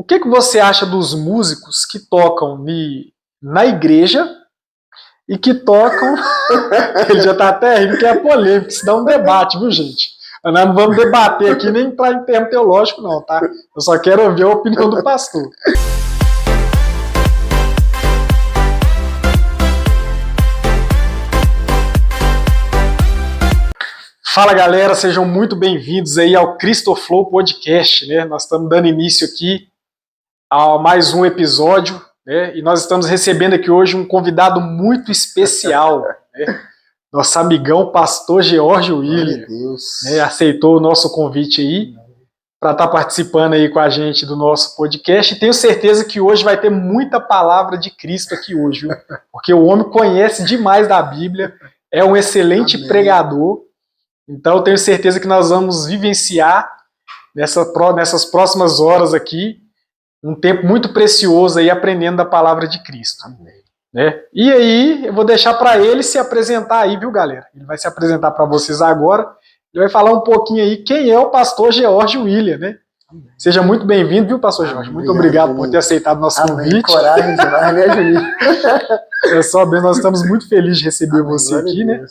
que você acha dos músicos que tocam na igreja e que tocam... Ele já tá até rindo que é polêmico, isso dá um debate, viu, gente? Nós não vamos debater aqui, nem entrar em termo teológico, não, tá? Eu só quero ouvir a opinião do pastor. Fala, galera, sejam muito bem-vindos aí ao Cristoflow Podcast, né? Nós estamos dando início aqui a mais um episódio, né? E nós estamos recebendo aqui hoje um convidado muito especial, né? Nosso amigão, pastor George William, né? Aceitou o nosso convite aí para estar participando aí com a gente do nosso podcast. E tenho certeza que hoje vai ter muita palavra de Cristo aqui hoje, viu? Porque o homem conhece demais da Bíblia, é um excelente pregador. Então eu tenho certeza que nós vamos vivenciar nessas próximas horas aqui um tempo muito precioso aí aprendendo da palavra de Cristo. Amém. Né? E aí eu vou deixar para ele se apresentar aí, viu, galera? Ele vai se apresentar para vocês agora. Ele vai falar um pouquinho aí quem é o pastor George William, né? Amém. Seja muito bem-vindo, viu, pastor George? Muito obrigado por ter aceitado o nosso convite. Coragem demais, né, Juninho? É só bem, nós estamos muito felizes de receber você aqui, né?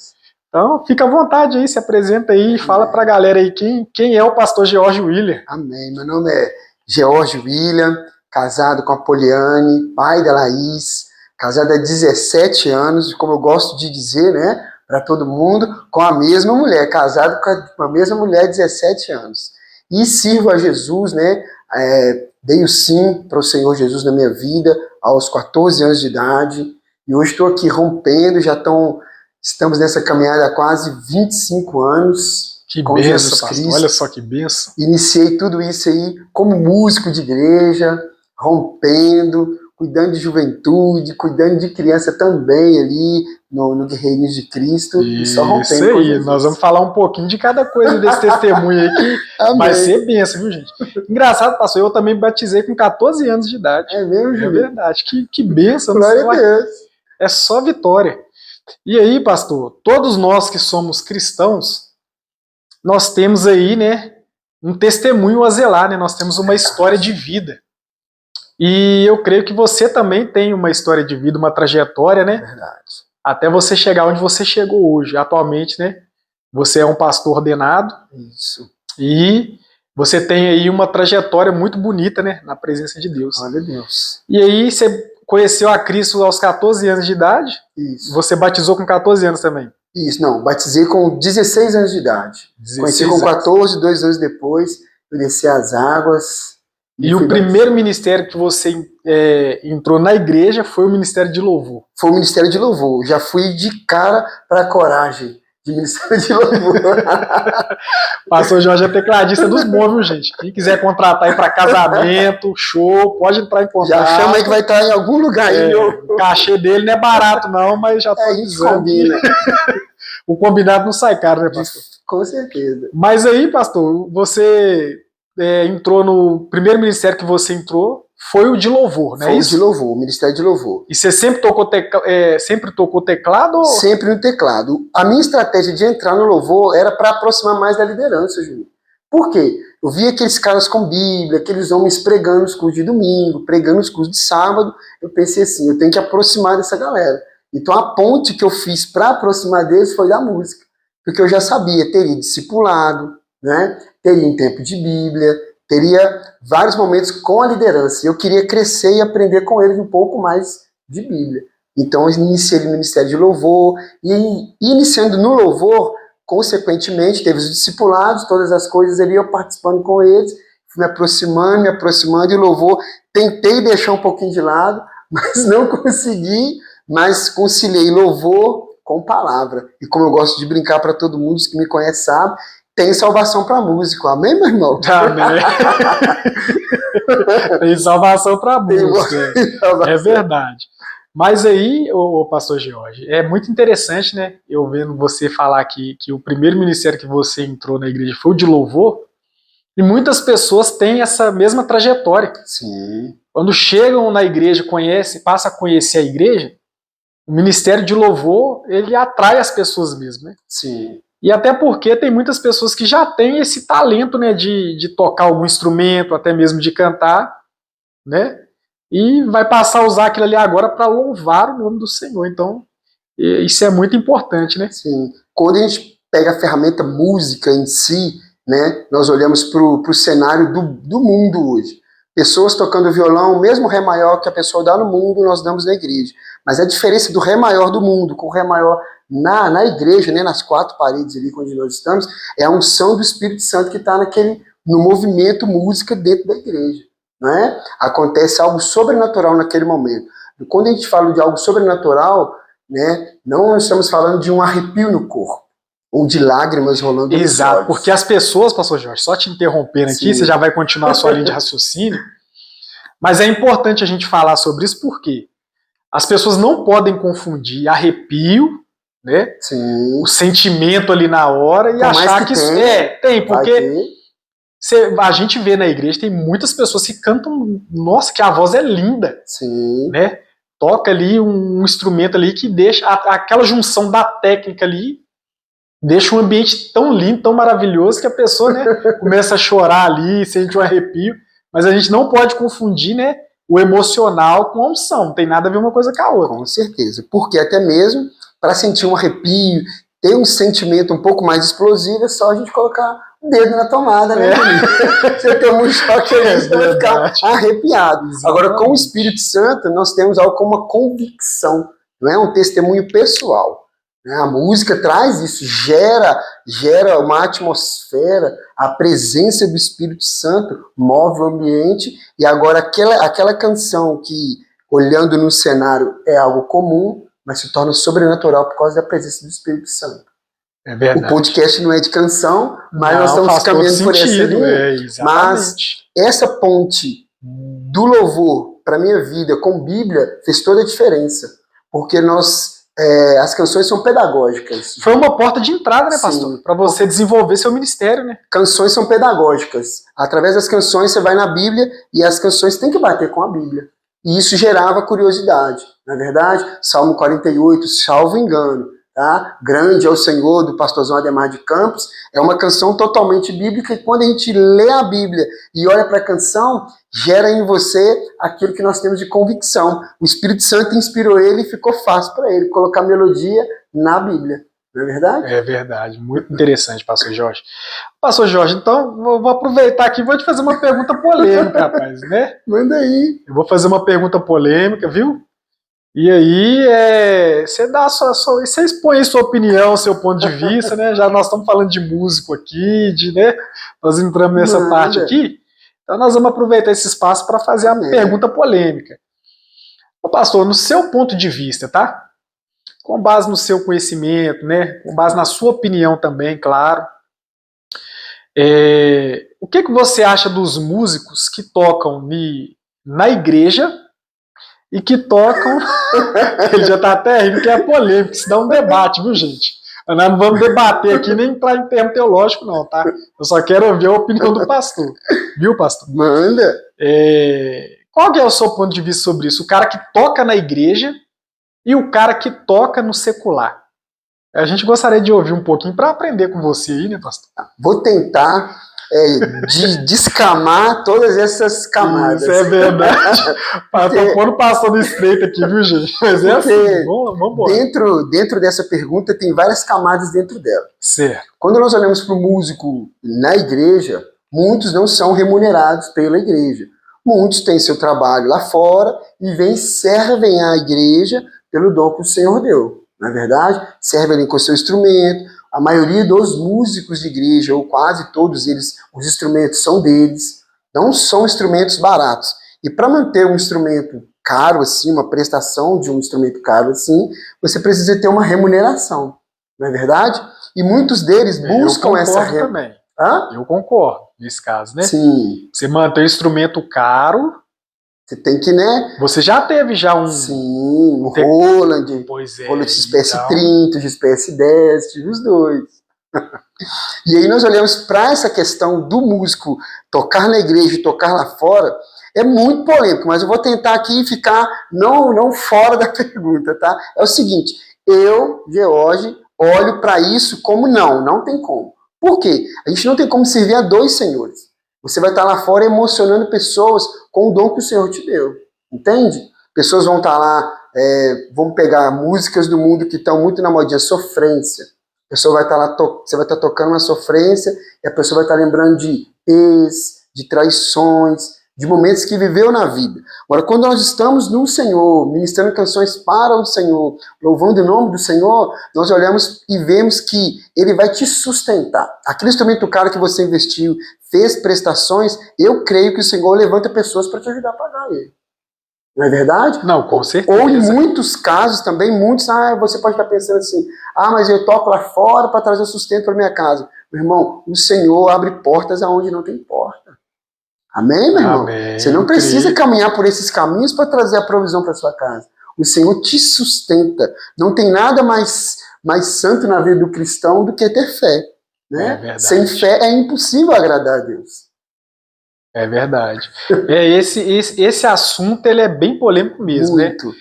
Então, fica à vontade aí, se apresenta aí e fala pra galera aí quem é o pastor George William. Amém. Meu nome é George William, casado com a Poliane, pai da Laís, casado há 17 anos, como eu gosto de dizer, né, para todo mundo, com a mesma mulher, casado com a mesma mulher há 17 anos. E sirvo a Jesus, né, dei o sim para o Senhor Jesus na minha vida aos 14 anos de idade, e hoje estou aqui rompendo, estamos nessa caminhada há quase 25 anos. Que benção, pastor. Olha só que benção. Iniciei tudo isso aí como músico de igreja, rompendo, cuidando de juventude, cuidando de criança também ali no Guerreirinhos de Cristo. E só rompendo. Isso aí, nós vamos falar um pouquinho de cada coisa desse testemunho aí que vai ser benção, viu, gente? Engraçado, pastor, eu também batizei com 14 anos de idade. É mesmo, Júlio? É verdade. Que benção. Glória a Deus. É só vitória. E aí, pastor, todos nós que somos cristãos, nós temos aí, né, um testemunho a zelar, né? Nós temos uma história de vida. E eu creio que você também tem uma história de vida, uma trajetória, né? Verdade. Até você chegar onde você chegou hoje. Atualmente, né? Você é um pastor ordenado. Isso. E você tem aí uma trajetória muito bonita, né? Na presença de Deus. Glória a Deus. E aí você conheceu a Cristo aos 14 anos de idade. Isso. Você batizou com 14 anos também. Isso, não, batizei com 16 anos de idade. Conheci com 14, 2 anos depois, eu desci as águas. E o primeiro ministério que você entrou na igreja foi o Ministério de Louvor. Foi o Ministério de Louvor. Já fui de cara para a coragem de Ministério de Louvor. Pastor Jorge é tecladista dos bons, viu, gente? Quem quiser contratar aí para casamento, show, pode entrar em contato. Já chama aí que vai estar em algum lugar aí. O cachê dele não é barato não, mas já tá avisando. Combina. O combinado não sai caro, né, pastor? Com certeza. Mas aí, pastor, você entrou no primeiro ministério que você entrou, foi o de louvor, não é isso? Foi o de louvor, o Ministério de Louvor. E você sempre tocou teclado? Ou... Sempre no teclado. A minha estratégia de entrar no louvor era para aproximar mais da liderança, Júlio. Por quê? Eu via aqueles caras com Bíblia, aqueles homens pregando os cursos de domingo, pregando os cursos de sábado. Eu pensei assim, eu tenho que aproximar dessa galera. Então a ponte que eu fiz para aproximar deles foi da música. Porque eu já sabia, teria discipulado, né? Teria um tempo de Bíblia, teria vários momentos com a liderança. Eu queria crescer e aprender com eles um pouco mais de Bíblia. Então eu iniciei no Ministério de Louvor, e iniciando no louvor, consequentemente, teve os discipulados, todas as coisas ali, eu participando com eles, fui me aproximando, e o louvor tentei deixar um pouquinho de lado, mas não consegui, mas conciliei louvor com palavra. E como eu gosto de brincar para todo mundo, os que me conhecem sabem, tem salvação para músico. Amém, meu irmão? Amém. Tem salvação para músico. É verdade. Mas aí, o pastor George, é muito interessante, né? Eu vendo você falar aqui que o primeiro ministério que você entrou na igreja foi o de louvor, e muitas pessoas têm essa mesma trajetória. Sim. Quando chegam na igreja, passam a conhecer a igreja, o ministério de louvor, ele atrai as pessoas mesmo, né? Sim. E até porque tem muitas pessoas que já têm esse talento, né, de tocar algum instrumento, até mesmo de cantar, né? E vai passar a usar aquilo ali agora para louvar o nome do Senhor. Então, isso é muito importante, né? Sim. Quando a gente pega a ferramenta música em si, né, nós olhamos para o cenário do mundo hoje. Pessoas tocando violão, mesmo Ré maior que a pessoa dá no mundo, nós damos na igreja. Mas a diferença do Ré maior do mundo com o Ré maior na igreja, né, nas quatro paredes ali onde nós estamos, é a unção do Espírito Santo que está no movimento música dentro da igreja. Né? Acontece algo sobrenatural naquele momento. E quando a gente fala de algo sobrenatural, né, não estamos falando de um arrepio no corpo, ou de lágrimas rolando nos olhos. Exato, porque as pessoas, pastor Jorge, só te interrompendo aqui, você já vai continuar a sua linha de raciocínio, mas é importante a gente falar sobre isso porque as pessoas não podem confundir arrepio, né, o sentimento ali na hora e achar que isso tem, porque a gente vê na igreja, tem muitas pessoas que cantam, nossa, que a voz é linda, né? Toca ali um instrumento ali que deixa aquela junção da técnica ali, deixa um ambiente tão lindo, tão maravilhoso que a pessoa, né, começa a chorar ali, sente um arrepio, mas a gente não pode confundir, né, o emocional com a unção, não tem nada a ver uma coisa com a outra. Com certeza, porque até mesmo para sentir um arrepio, ter um sentimento um pouco mais explosivo, é só a gente colocar o dedo na tomada, né? Você tem um choque aí, você vai ficar arrepiado. Exatamente. Agora, com o Espírito Santo, nós temos algo como uma convicção, não é um testemunho pessoal. A música traz isso, gera uma atmosfera, a presença do Espírito Santo move o ambiente, e agora aquela canção que, olhando no cenário, é algo comum, mas se torna sobrenatural por causa da presença do Espírito Santo. É verdade. O podcast não é de canção, mas nós estamos caminhando por essa linha. Mas essa ponte do louvor para a minha vida com Bíblia fez toda a diferença, porque as canções são pedagógicas. Foi uma porta de entrada, né, pastor? Para você desenvolver seu ministério, né? Canções são pedagógicas. Através das canções você vai na Bíblia e as canções têm que bater com a Bíblia. E isso gerava curiosidade, não é verdade? Salmo 48, salvo engano, tá? Grande é o Senhor, do pastorzão Ademar de Campos, é uma canção totalmente bíblica, e quando a gente lê a Bíblia e olha para a canção, gera em você aquilo que nós temos de convicção. O Espírito Santo inspirou ele e ficou fácil para ele colocar melodia na Bíblia. Não é verdade? É verdade, muito interessante, pastor Jorge. Pastor Jorge, então, vou aproveitar aqui e vou te fazer uma pergunta polêmica, rapaz, né? Manda aí. Eu vou fazer uma pergunta polêmica, viu? E aí, você expõe sua opinião, seu ponto de vista, né? Já nós estamos falando de músico aqui, né? Nós entramos nessa parte aqui, então nós vamos aproveitar esse espaço para fazer a pergunta polêmica. Ô, pastor, no seu ponto de vista, tá? Com base no seu conhecimento, né? Com base na sua opinião também, claro. O que você acha dos músicos que tocam na igreja e que tocam... Ele já está até rindo que é polêmico, isso dá um debate, viu, gente? Nós não vamos debater aqui nem entrar em termo teológico, não, tá? Eu só quero ouvir a opinião do pastor. Viu, pastor? Manda! Qual que é o seu ponto de vista sobre isso? O cara que toca na igreja e o cara que toca no secular. A gente gostaria de ouvir um pouquinho para aprender com você aí, né, pastor? Vou tentar descamar todas essas camadas. Isso é verdade. Tô pondo o pastor no estreito aqui, viu, gente? Mas é assim, vamos embora. Dentro dessa pergunta tem várias camadas dentro dela. Certo. Quando nós olhamos para o músico na igreja, muitos não são remunerados pela igreja. Muitos têm seu trabalho lá fora e servem à igreja pelo dom que o Senhor deu. Não é verdade? Servem ali com o seu instrumento. A maioria dos músicos de igreja, ou quase todos eles, os instrumentos são deles. Não são instrumentos baratos. E para manter um instrumento caro assim, uma prestação de um instrumento caro assim, você precisa ter uma remuneração. Não é verdade? E muitos deles buscam essa remuneração. Também. Eu concordo nesse caso, né? Sim. Você manter um instrumento caro, você tem que, né? Você já teve um... Sim, um Roland, pois é, Roland XPS-30, XPS-10, tive os dois. E aí nós olhamos para essa questão do músico tocar na igreja e tocar lá fora, é muito polêmico, mas eu vou tentar aqui ficar não fora da pergunta, tá? É o seguinte, eu, George, olho para isso como não tem como. Por quê? A gente não tem como servir a dois senhores. Você vai estar lá fora emocionando pessoas com o dom que o Senhor te deu. Entende? Pessoas vão estar lá, vão pegar músicas do mundo que estão muito na modinha, sofrência. A pessoa vai estar lá, você vai estar tocando uma sofrência e a pessoa vai estar lembrando de ex, de traições, de momentos que viveu na vida. Agora, quando nós estamos no Senhor, ministrando canções para o Senhor, louvando o nome do Senhor, nós olhamos e vemos que Ele vai te sustentar. Aquele instrumento caro que você investiu, fez prestações, eu creio que o Senhor levanta pessoas para te ajudar a pagar ele. Não é verdade? Não, com certeza. Ou em muitos casos também, você pode estar pensando assim, mas eu toco lá fora para trazer sustento para minha casa. Meu irmão, o Senhor abre portas aonde não tem porta. Amém, meu irmão? Amém. Você não precisa caminhar por esses caminhos para trazer a provisão para sua casa. O Senhor te sustenta. Não tem nada mais santo na vida do cristão do que ter fé. Né? É Sem fé é impossível agradar a Deus. É verdade. Esse assunto ele é bem polêmico mesmo, muito. Né?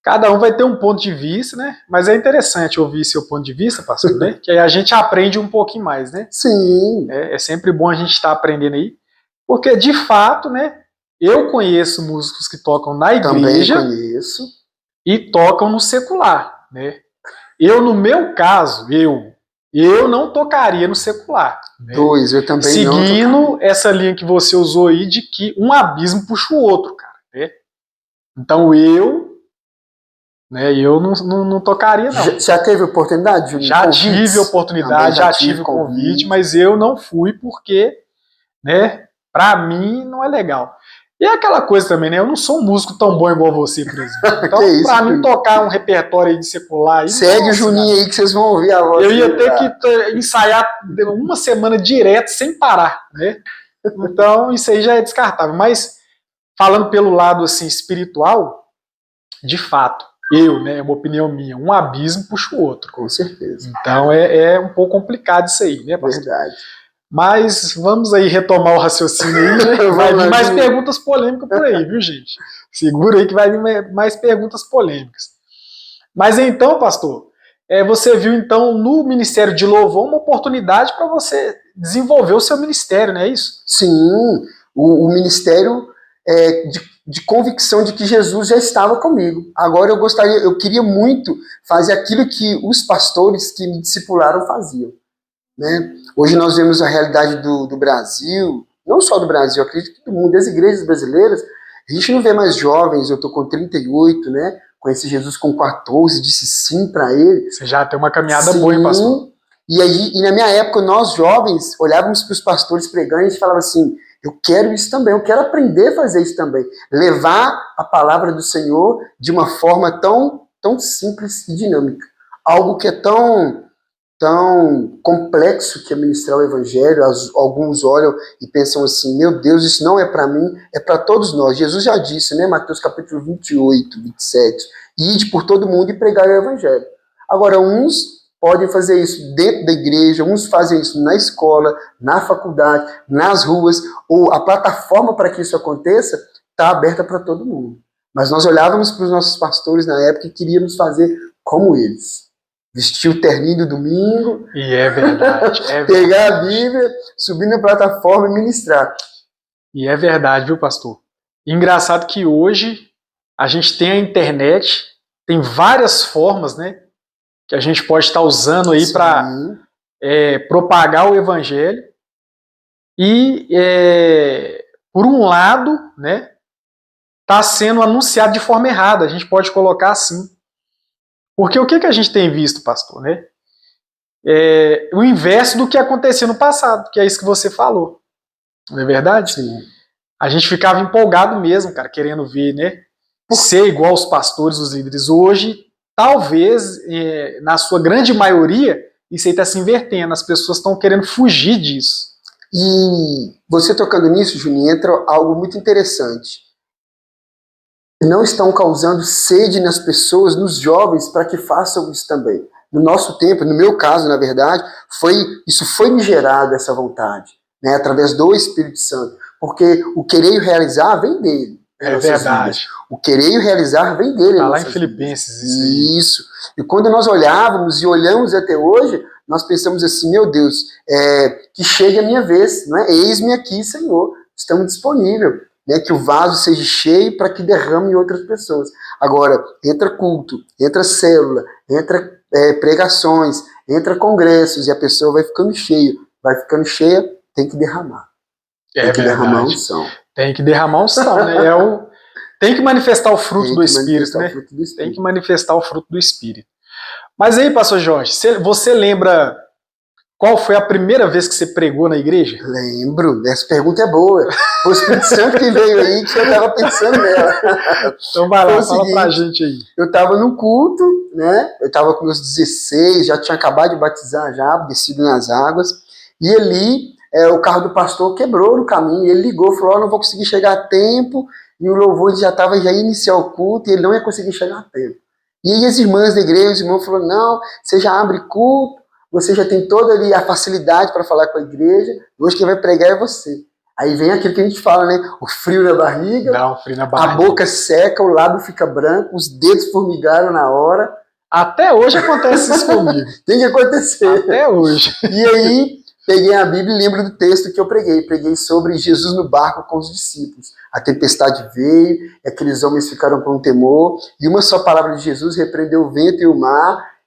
Cada um vai ter um ponto de vista, né? Mas é interessante ouvir seu ponto de vista, pastor, né? Que aí a gente aprende um pouquinho mais, né? Sim. É sempre bom a gente estar aprendendo aí. Porque, de fato, né? Eu conheço músicos que tocam na igreja. Também conheço. E tocam no secular, né? Eu, no meu caso, eu não tocaria no secular. Né? Eu também Seguindo não essa linha que você usou aí de que um abismo puxa o outro, cara. Né? Então eu não tocaria, não. Já teve oportunidade, Juninho? Já tive oportunidade, já tive convite, mas eu não fui porque, né, pra mim não é legal. E é aquela coisa também, né? Eu não sou um músico tão bom igual você, por exemplo. Então, pra mim tocar um repertório aí de secular... Aí, segue o Juninho aí que vocês vão ouvir a voz. Eu ia ter que ensaiar uma semana direto, sem parar, né? Então, isso aí já é descartável. Mas, falando pelo lado, assim, espiritual, de fato, né? É uma opinião minha, um abismo puxa o outro. Com certeza. Então, é um pouco complicado isso aí, né, pastor? Verdade. Mas vamos aí retomar o raciocínio aí, né? Vai vir mais perguntas polêmicas por aí, viu, gente? Segura aí que vai vir mais perguntas polêmicas. Mas então, pastor, você viu então no Ministério de Louvor uma oportunidade para você desenvolver o seu ministério, não é isso? Sim, o ministério de convicção de que Jesus já estava comigo. Agora eu queria muito fazer aquilo que os pastores que me discipularam faziam. Né? Hoje nós vemos a realidade do Brasil, não só do Brasil, acredito que do mundo, das igrejas brasileiras, a gente não vê mais jovens, eu estou com 38, né? Conheci Jesus com 14, disse sim para ele. Você já tem uma caminhada boa, hein, pastor? E na minha época, nós jovens olhávamos para os pastores pregando e a gente falava assim, eu quero isso também, eu quero aprender a fazer isso também. Levar a palavra do Senhor de uma forma tão simples e dinâmica. Algo que é tão complexo que é ministrar o evangelho. Alguns olham e pensam assim, meu Deus, isso não é para mim, é para todos nós. Jesus já disse, né, Mateus capítulo 28, 27, ide por todo mundo e pregar o evangelho. Agora, uns podem fazer isso dentro da igreja, uns fazem isso na escola, na faculdade, nas ruas, ou a plataforma para que isso aconteça está aberta para todo mundo. Mas nós olhávamos para os nossos pastores na época e queríamos fazer como eles. Vestir o terninho do domingo. E é verdade. Pegar a Bíblia, subir na plataforma e ministrar. E é verdade, viu, pastor? Engraçado que hoje a gente tem a internet, tem várias formas, né, que a gente pode estar usando aí para propagar o evangelho. E, por um lado, né, está sendo anunciado de forma errada. A gente pode colocar assim. Porque o que a gente tem visto, pastor, né? O inverso do que aconteceu no passado, que é isso que você falou. Não é verdade? Sim. A gente ficava empolgado mesmo, cara, querendo ver, né? Ser igual os pastores, os líderes. Hoje, talvez, na sua grande maioria, isso aí está se invertendo. As pessoas estão querendo fugir disso. E você tocando nisso, Juninho, entra algo muito interessante. Não estão causando sede nas pessoas, nos jovens, para que façam isso também. No nosso tempo, no meu caso, na verdade, isso foi me gerado, essa vontade, né, através do Espírito Santo. Porque o querer e o realizar vem dele. É verdade. Vidas. O querer e o realizar vem dele. Está lá em Filipenses. Isso. E quando nós olhávamos e olhamos até hoje, nós pensamos assim, meu Deus, que chegue a minha vez, não é? Eis-me aqui, Senhor, estamos disponíveis, né? Que o vaso seja cheio para que derrame em outras pessoas. Agora, entra culto, entra célula, entra pregações, entra congressos, e a pessoa vai ficando cheia, tem que derramar. Tem que derramar unção. Tem que derramar unção, né? Tem que manifestar o fruto do Espírito, né? Tem que manifestar o fruto do Espírito. Mas aí, pastor Jorge, você lembra qual foi a primeira vez que você pregou na igreja? Lembro, essa pergunta é boa. Foi o Espírito Santo que veio aí, que eu estava pensando nela. Então vai lá, fala pra gente aí. Eu estava no culto, né? Eu estava com meus 16, já tinha acabado de batizar, já descido nas águas, e ali o carro do pastor quebrou no caminho, e ele ligou, falou, não vou conseguir chegar a tempo, e o louvor já ia iniciar o culto, e ele não ia conseguir chegar a tempo. E aí as irmãs da igreja, os irmãos falaram, não, você já abre culto, você já tem toda ali a facilidade para falar com a igreja, hoje quem vai pregar é você. Aí vem aquilo que a gente fala, né? O frio na barriga, dá um frio na barriga, a boca seca, o lábio fica branco, os dedos formigaram na hora. Até hoje acontece isso comigo. Tem que acontecer. Até hoje. E aí, peguei a Bíblia e lembro do texto que eu preguei. Preguei sobre Jesus no barco com os discípulos. A tempestade veio, e aqueles homens ficaram com temor, e uma só palavra de Jesus repreendeu o vento e o mar.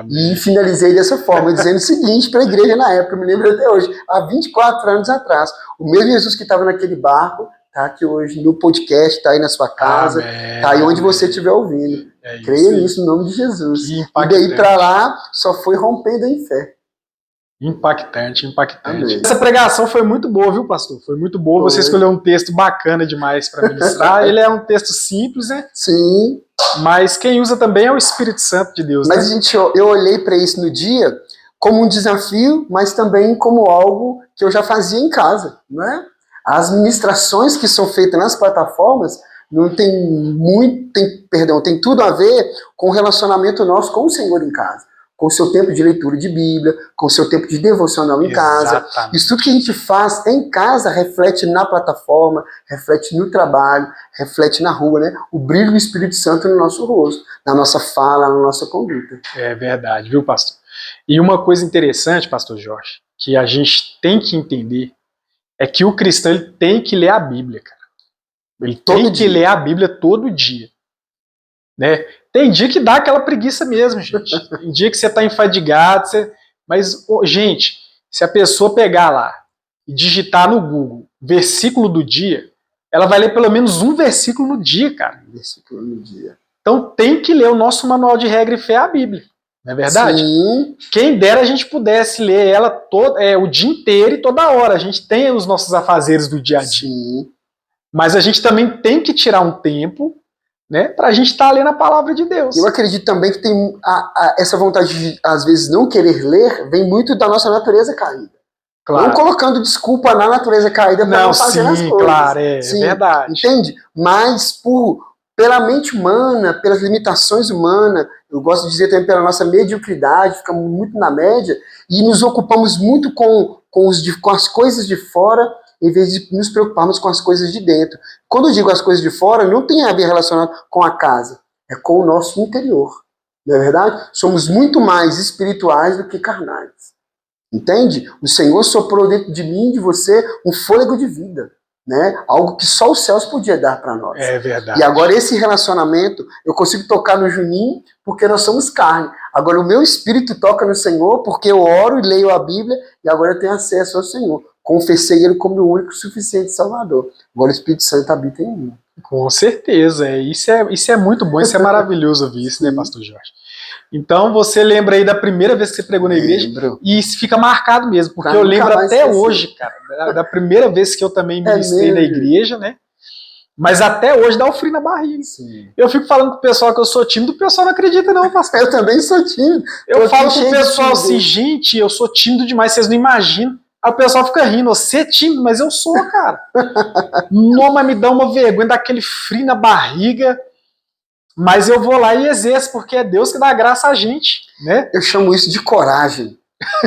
E finalizei dessa forma, dizendo o seguinte para a igreja na época, eu me lembro até hoje, há 24 anos atrás. O mesmo Jesus que estava naquele barco, está aqui hoje no podcast, está aí na sua casa, está aí onde você estiver ouvindo. Creia nisso, no nome de Jesus. E daí para lá, só foi rompendo em fé. Impactante. Amém. Essa pregação foi muito boa, viu, pastor? Foi muito boa. Você escolheu um texto bacana demais para ministrar. Ele é um texto simples, né? Sim. Mas quem usa também é o Espírito Santo de Deus. Mas, né? Eu olhei para isso no dia como um desafio, mas também como algo que eu já fazia em casa, né? As ministrações que são feitas nas plataformas não tem tudo a ver com o relacionamento nosso com o Senhor em casa. Com o seu tempo de leitura de Bíblia, com o seu tempo de devocional em casa. Isso tudo que a gente faz em casa reflete na plataforma, reflete no trabalho, reflete na rua, né? O brilho do Espírito Santo no nosso rosto, na nossa fala, na nossa conduta. É verdade, viu, pastor? E uma coisa interessante, pastor Jorge, que a gente tem que entender, é que o cristão ele tem que ler a Bíblia, cara. Ele tem que ler a Bíblia todo dia. Né? Tem dia que dá aquela preguiça mesmo, gente. Tem dia que você está enfadigado, mas, gente, se a pessoa pegar lá e digitar no Google versículo do dia, ela vai ler pelo menos um versículo no dia, cara. Versículo no dia. Então tem que ler o nosso manual de regra e fé, a Bíblia. Não é verdade? Sim. Quem dera a gente pudesse ler ela o dia inteiro e toda hora. A gente tem os nossos afazeres do dia a dia. Sim. Mas a gente também tem que tirar um tempo, né, para a gente estar lendo a palavra de Deus. Eu acredito também que tem essa vontade de, às vezes, não querer ler, vem muito da nossa natureza caída. Claro. Não colocando desculpa na natureza caída para não fazer as coisas. Claro, é verdade. Entende? Mas pela mente humana, pelas limitações humanas, eu gosto de dizer também pela nossa mediocridade, ficamos muito na média, e nos ocupamos muito com as coisas de fora, em vez de nos preocuparmos com as coisas de dentro. Quando eu digo as coisas de fora, não tem a ver relacionado com a casa, é com o nosso interior. Não é verdade? Somos muito mais espirituais do que carnais. Entende? O Senhor soprou dentro de mim e de você um fôlego de vida. Né? Algo que só os céus podia dar para nós. É verdade. E agora esse relacionamento, eu consigo tocar no Juninho porque nós somos carne. Agora o meu espírito toca no Senhor porque eu oro e leio a Bíblia e agora eu tenho acesso ao Senhor. Confessei Ele como o único e suficiente Salvador. Agora o Espírito Santo habita em mim. Com certeza. Isso é muito bom, isso é maravilhoso ouvir isso, né, pastor Jorge? Então você lembra aí da primeira vez que você pregou na igreja e isso fica marcado mesmo, porque eu lembro até hoje, cara, da primeira vez que eu também ministrei na igreja, né? Mas até hoje dá um frio na barriga. Sim. Eu fico falando com o pessoal que eu sou tímido, o pessoal não acredita não, pastor. Eu também sou tímido. Eu falo com o pessoal assim, gente, eu sou tímido demais, vocês não imaginam. Aí o pessoal fica rindo, você é tímido, mas eu sou, cara. Não, mas me dá uma vergonha, dá aquele frio na barriga. Mas eu vou lá e exerço, porque é Deus que dá graça a gente, né? Eu chamo isso de coragem.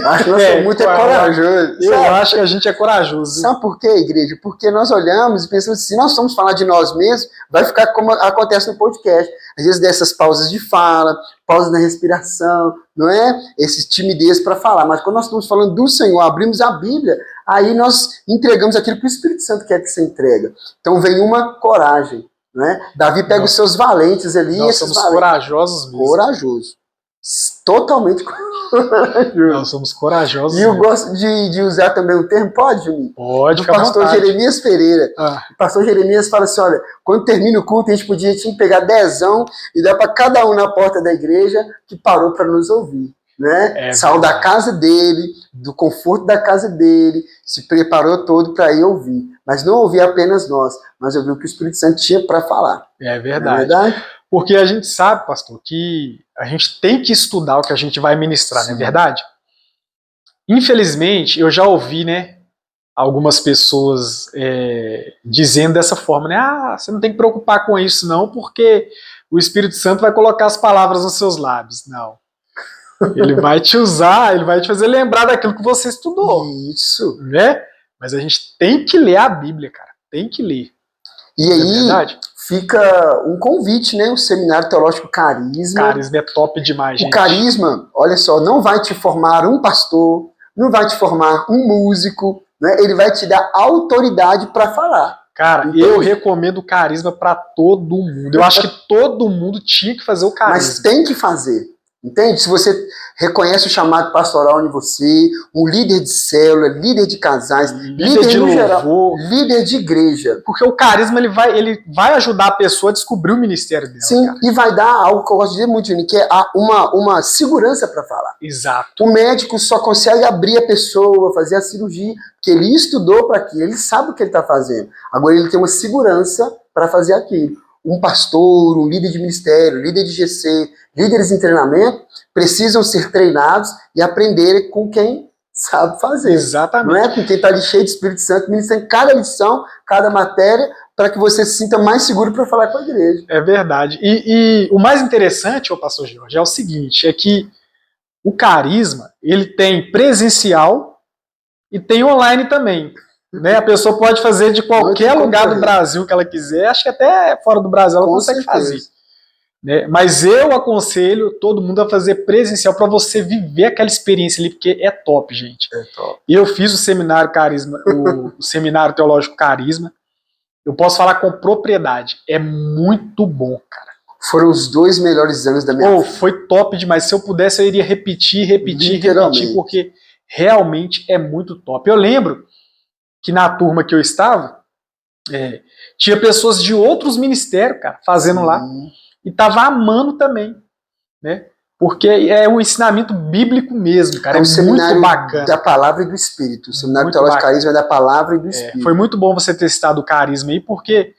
Acho que nós somos muito corajosos. Eu acho que a gente é corajoso. Sabe por quê, igreja? Porque nós olhamos e pensamos, se nós formos falar de nós mesmos, vai ficar como acontece no podcast. Às vezes dessas pausas de fala, pausas na respiração, não é? Esse timidez para falar. Mas quando nós estamos falando do Senhor, abrimos a Bíblia, aí nós entregamos aquilo que o Espírito Santo quer que você entrega. Então vem uma coragem, não é? Davi pega os seus valentes ali. Nós somos corajosos mesmo. Corajoso. Totalmente corajoso. Nós somos corajosos. E eu gosto de usar também o termo, pode, Juninho? Pode, do pastor Jeremias Pereira. O pastor Jeremias fala assim, olha, quando termina o culto, a gente tinha que pegar 10 e dar para cada um na porta da igreja que parou para nos ouvir. Né? Saiu da casa dele, do conforto da casa dele, se preparou todo para ir ouvir. Mas não ouvir apenas nós, mas ouvir o que o Espírito Santo tinha para falar. É verdade. Não é verdade? Porque a gente sabe, pastor, que a gente tem que estudar o que a gente vai ministrar, Sim. Não é verdade? Infelizmente, eu já ouvi, né, algumas pessoas dizendo dessa forma, né, você não tem que preocupar com isso não, porque o Espírito Santo vai colocar as palavras nos seus lábios. Não. Ele vai te usar, ele vai te fazer lembrar daquilo que você estudou. Isso. Né? Mas a gente tem que ler a Bíblia, cara. Tem que ler. E aí fica um convite, né? O Seminário Teológico Carisma. Carisma é top demais, gente. O Carisma, olha só, não vai te formar um pastor, não vai te formar um músico, né? Ele vai te dar autoridade para falar. Cara, então, eu recomendo o Carisma para todo mundo. Eu acho que todo mundo tinha que fazer o Carisma. Mas tem que fazer. Entende? Se você reconhece o chamado pastoral em você, um líder de célula, líder de casais, líder de louvor, líder de igreja. Porque o carisma ele vai ajudar a pessoa a descobrir o ministério dela. Sim, cara. E vai dar algo que eu gosto de dizer muito, Júnior, que é uma segurança para falar. Exato. O médico só consegue abrir a pessoa, fazer a cirurgia, porque ele estudou para aquilo, ele sabe o que ele está fazendo. Agora ele tem uma segurança para fazer aquilo. Um pastor, um líder de ministério, líder de GC, líderes em treinamento, precisam ser treinados e aprenderem com quem sabe fazer. Exatamente. Não é com quem está ali cheio de Espírito Santo, ministrando cada lição, cada matéria, para que você se sinta mais seguro para falar com a igreja. É verdade. E o mais interessante, ô pastor Jorge, é o seguinte, é que o carisma, ele tem presencial e tem online também. Né? A pessoa pode fazer de qualquer lugar do Brasil que ela quiser, acho que até fora do Brasil ela consegue fazer. Né? Mas eu aconselho todo mundo a fazer presencial para você viver aquela experiência ali, porque é top, gente. É top. Eu fiz o seminário Carisma, o Seminário Teológico Carisma, eu posso falar com propriedade, é muito bom, cara. Foram os 2 melhores anos da minha vida. Foi top demais, se eu pudesse eu iria repetir, porque realmente é muito top. Eu lembro que na turma que eu estava, tinha pessoas de outros ministérios, cara, fazendo lá, e tava amando também, né? Porque é um ensinamento bíblico mesmo, cara, é muito bacana. Da palavra e do Espírito. O Seminário Teológico Carisma é da palavra e do Espírito. Foi muito bom você ter citado o carisma aí, porque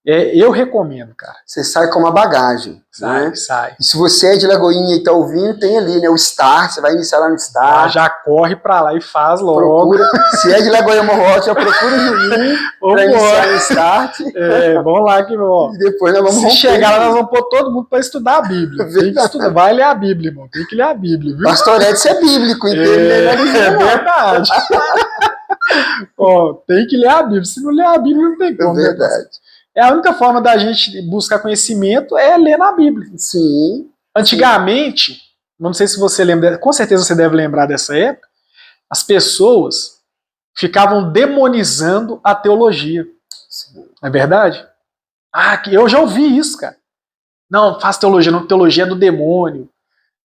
eu recomendo, cara. Você sai com uma bagagem. Sai. E se você é de Lagoinha e está ouvindo, tem ali, né? O Start, você vai iniciar lá no Start. Já corre pra lá e faz logo. Procura. Se é de Lagoinha Morrote, já procura o Juninho para iniciar no Start. Vamos lá que e depois nós vamos Se chegar lá, nós vamos pôr todo mundo para estudar a Bíblia. Tem que estudar. Vai ler a Bíblia, irmão. Tem que ler a Bíblia, viu? Pastor Edson é bíblico, entende? É verdade. Tem que ler a Bíblia. Se não ler a Bíblia, não tem como. É verdade. A única forma da gente buscar conhecimento é ler na Bíblia. Sim. Antigamente, não sei se você lembra, com certeza você deve lembrar dessa época, as pessoas ficavam demonizando a teologia. Sim. Não é verdade? Eu já ouvi isso, cara. Não, faz teologia, não, teologia é do demônio.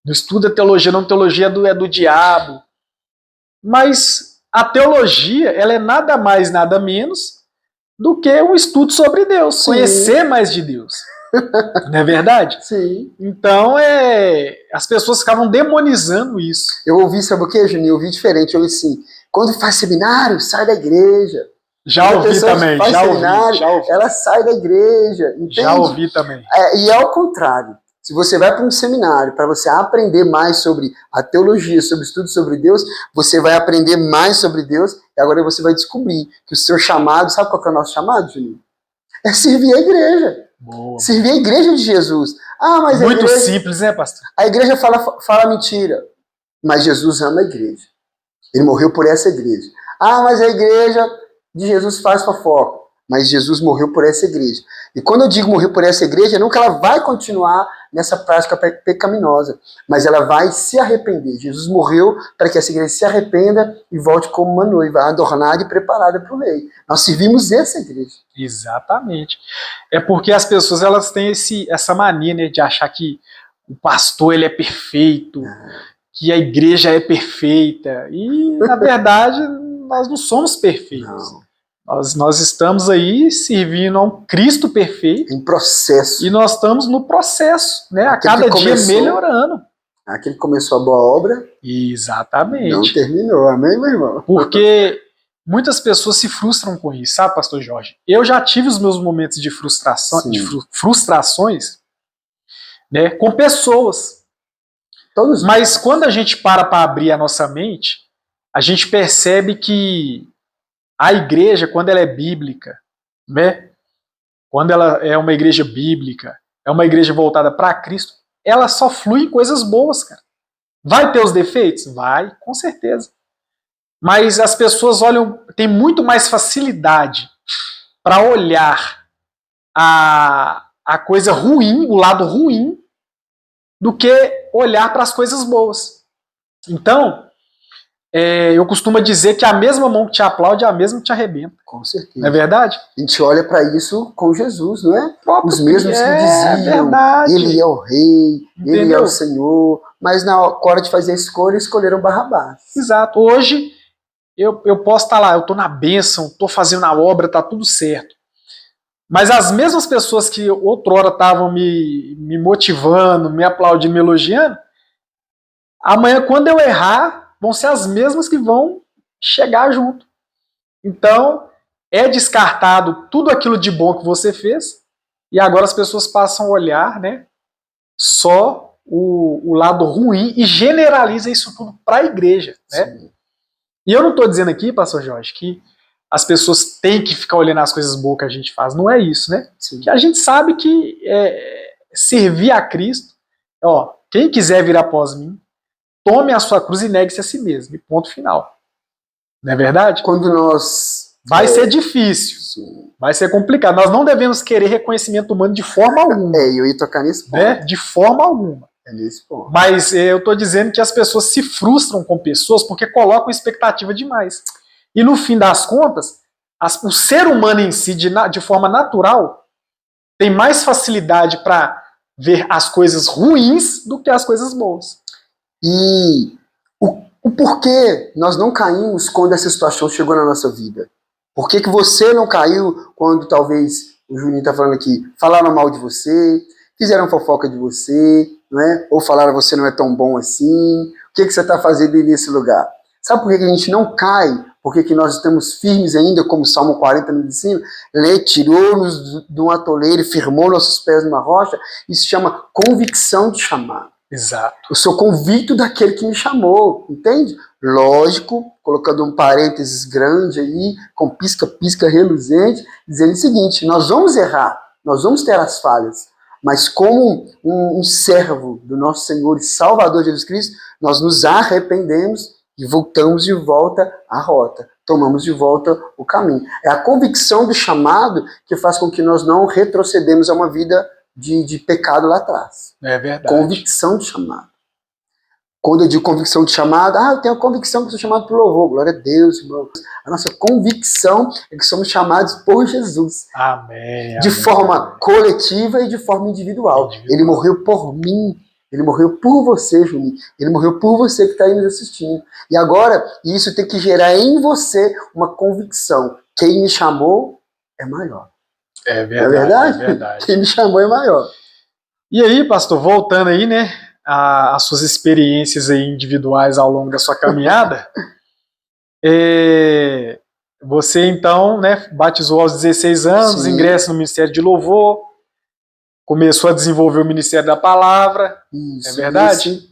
Não estuda teologia, não, teologia é do diabo. Mas a teologia, ela é nada mais, nada menos do que um estudo sobre Deus, Sim. Conhecer mais de Deus. Não é verdade? Sim. Então, as pessoas ficavam demonizando isso. Eu ouvi, sabe o que, Juninho? Eu ouvi diferente. Eu ouvi assim, quando faz seminário, sai da igreja. Já ouvi também, já ouvi. Ela sai da igreja. Entende? Já ouvi também. E ao contrário. Se você vai para um seminário para você aprender mais sobre a teologia, sobre o estudo sobre Deus, você vai aprender mais sobre Deus e agora você vai descobrir que o seu chamado, sabe qual que é o nosso chamado, Juninho? É servir a igreja. Boa. Servir a igreja de Jesus. Mas muito simples, né, pastor? A igreja fala mentira. Mas Jesus ama a igreja. Ele morreu por essa igreja. Ah, mas a igreja de Jesus faz fofoca. Mas Jesus morreu por essa igreja. E quando eu digo morrer por essa igreja, não que ela vai continuar nessa prática pecaminosa, mas ela vai se arrepender. Jesus morreu para que essa igreja se arrependa e volte como uma noiva, adornada e preparada para o rei. Nós servimos essa igreja. Exatamente. É porque as pessoas elas têm essa mania, né, de achar que o pastor ele é perfeito, que a igreja é perfeita. E, na verdade, nós não somos perfeitos. Não. Nós estamos aí servindo a um Cristo perfeito. Em processo. E nós estamos no processo, né? A Aquele cada que dia começou- melhorando. Aquele que começou a boa obra, Exatamente. não terminou. Amém, meu irmão? Porque muitas pessoas se frustram com isso, sabe, pastor Jorge? Eu já tive os meus momentos de frustração, Sim. de frustrações, né, com pessoas. Todos Mas quando a gente para abrir a nossa mente, a gente percebe que a igreja, quando ela é bíblica, né, quando ela é uma igreja bíblica, é uma igreja voltada para Cristo, ela só flui em coisas boas, cara. Vai ter os defeitos? Vai, com certeza. Mas as pessoas têm muito mais facilidade para olhar a coisa ruim, o lado ruim, do que olhar para as coisas boas. Então, eu costumo dizer que a mesma mão que te aplaude é a mesma que te arrebenta. Com certeza. Não é verdade? A gente olha para isso com Jesus, não é? Próprio Os mesmos que é diziam, verdade. ele é o rei, ele é Entendeu? o Senhor, mas na hora de fazer a escolha, escolheram Barrabás. Exato. Hoje, eu posso estar lá, eu estou na bênção, estou fazendo a obra, está tudo certo. Mas as mesmas pessoas que outrora estavam me motivando, me aplaudindo, me elogiando, amanhã, quando eu errar, vão ser as mesmas que vão chegar junto. Então, é descartado tudo aquilo de bom que você fez, e agora as pessoas passam a olhar, né, só o lado ruim e generaliza isso tudo para a igreja. Né? Sim. E eu não estou dizendo aqui, pastor Jorge, que as pessoas têm que ficar olhando as coisas boas que a gente faz. Não é isso, né? Sim. Que a gente sabe que servir a Cristo, quem quiser vir após mim, tome a sua cruz e negue-se a si mesmo. E ponto final. Não é verdade? Quando nós... Vai ser difícil. Sim. Vai ser complicado. Nós não devemos querer reconhecimento humano de forma alguma. Eu ia tocar nesse ponto. Né? De forma alguma. É nesse ponto. Mas eu estou dizendo que as pessoas se frustram com pessoas porque colocam expectativa demais. E no fim das contas, o ser humano em si, de forma natural, tem mais facilidade para ver as coisas ruins do que as coisas boas. E o porquê nós não caímos quando essa situação chegou na nossa vida? Por que você não caiu quando talvez, o Juninho está falando aqui, falaram mal de você, fizeram fofoca de você, não é? Ou falaram você não é tão bom assim, o que você está fazendo aí nesse lugar? Sabe por que a gente não cai? Por que nós estamos firmes ainda, como o Salmo 40 nos ensina? Ele tirou-nos de um atoleiro e firmou nossos pés numa rocha. Isso se chama convicção de chamado. Exato. Eu sou convicto daquele que me chamou, entende? Lógico, colocando um parênteses grande aí, com pisca-pisca reluzente, dizendo o seguinte, nós vamos errar, nós vamos ter as falhas, mas como um servo do nosso Senhor e Salvador Jesus Cristo, nós nos arrependemos e voltamos de volta à rota, tomamos de volta o caminho. É a convicção do chamado que faz com que nós não retrocedemos a uma vida de pecado lá atrás. É verdade. Convicção de chamado. Quando eu digo convicção de chamado, eu tenho a convicção que sou chamado por louvor. Glória a Deus, irmão. A nossa convicção é que somos chamados por Jesus. Amém. De forma coletiva e de forma individual. Ele morreu por mim. Ele morreu por você, Juninho. Ele morreu por você que está aí nos assistindo. E agora, isso tem que gerar em você uma convicção. Quem me chamou é maior. É verdade, é verdade? É verdade. Quem me chamou é maior. E aí, pastor, voltando aí, né, às suas experiências aí individuais ao longo da sua caminhada, você então, né, batizou aos 16 anos, Sim. ingressa no Ministério de Louvor, começou a desenvolver o Ministério da Palavra, Isso, é verdade? Isso.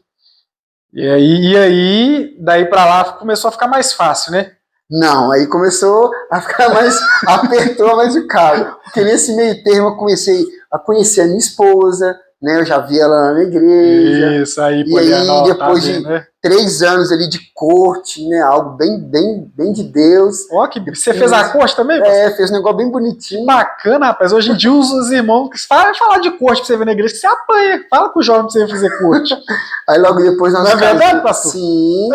E aí, daí pra lá começou a ficar mais fácil, né? Não, aí começou a ficar mais, apertou mais o calo. Porque nesse meio termo eu comecei a conhecer a minha esposa, né? Eu já vi ela na igreja. Isso, aí, e aí, depois tá vendo, né? 3 anos ali de corte, né? Algo bem de Deus. Ó, que você fez a corte também? Fez um negócio bem bonitinho. Bacana, rapaz. Hoje em dia os irmãos falar de corte pra você ver na igreja, que você apanha. Fala com o jovem pra você fazer corte. Aí logo depois nós... Não é verdade, pastor? Sim.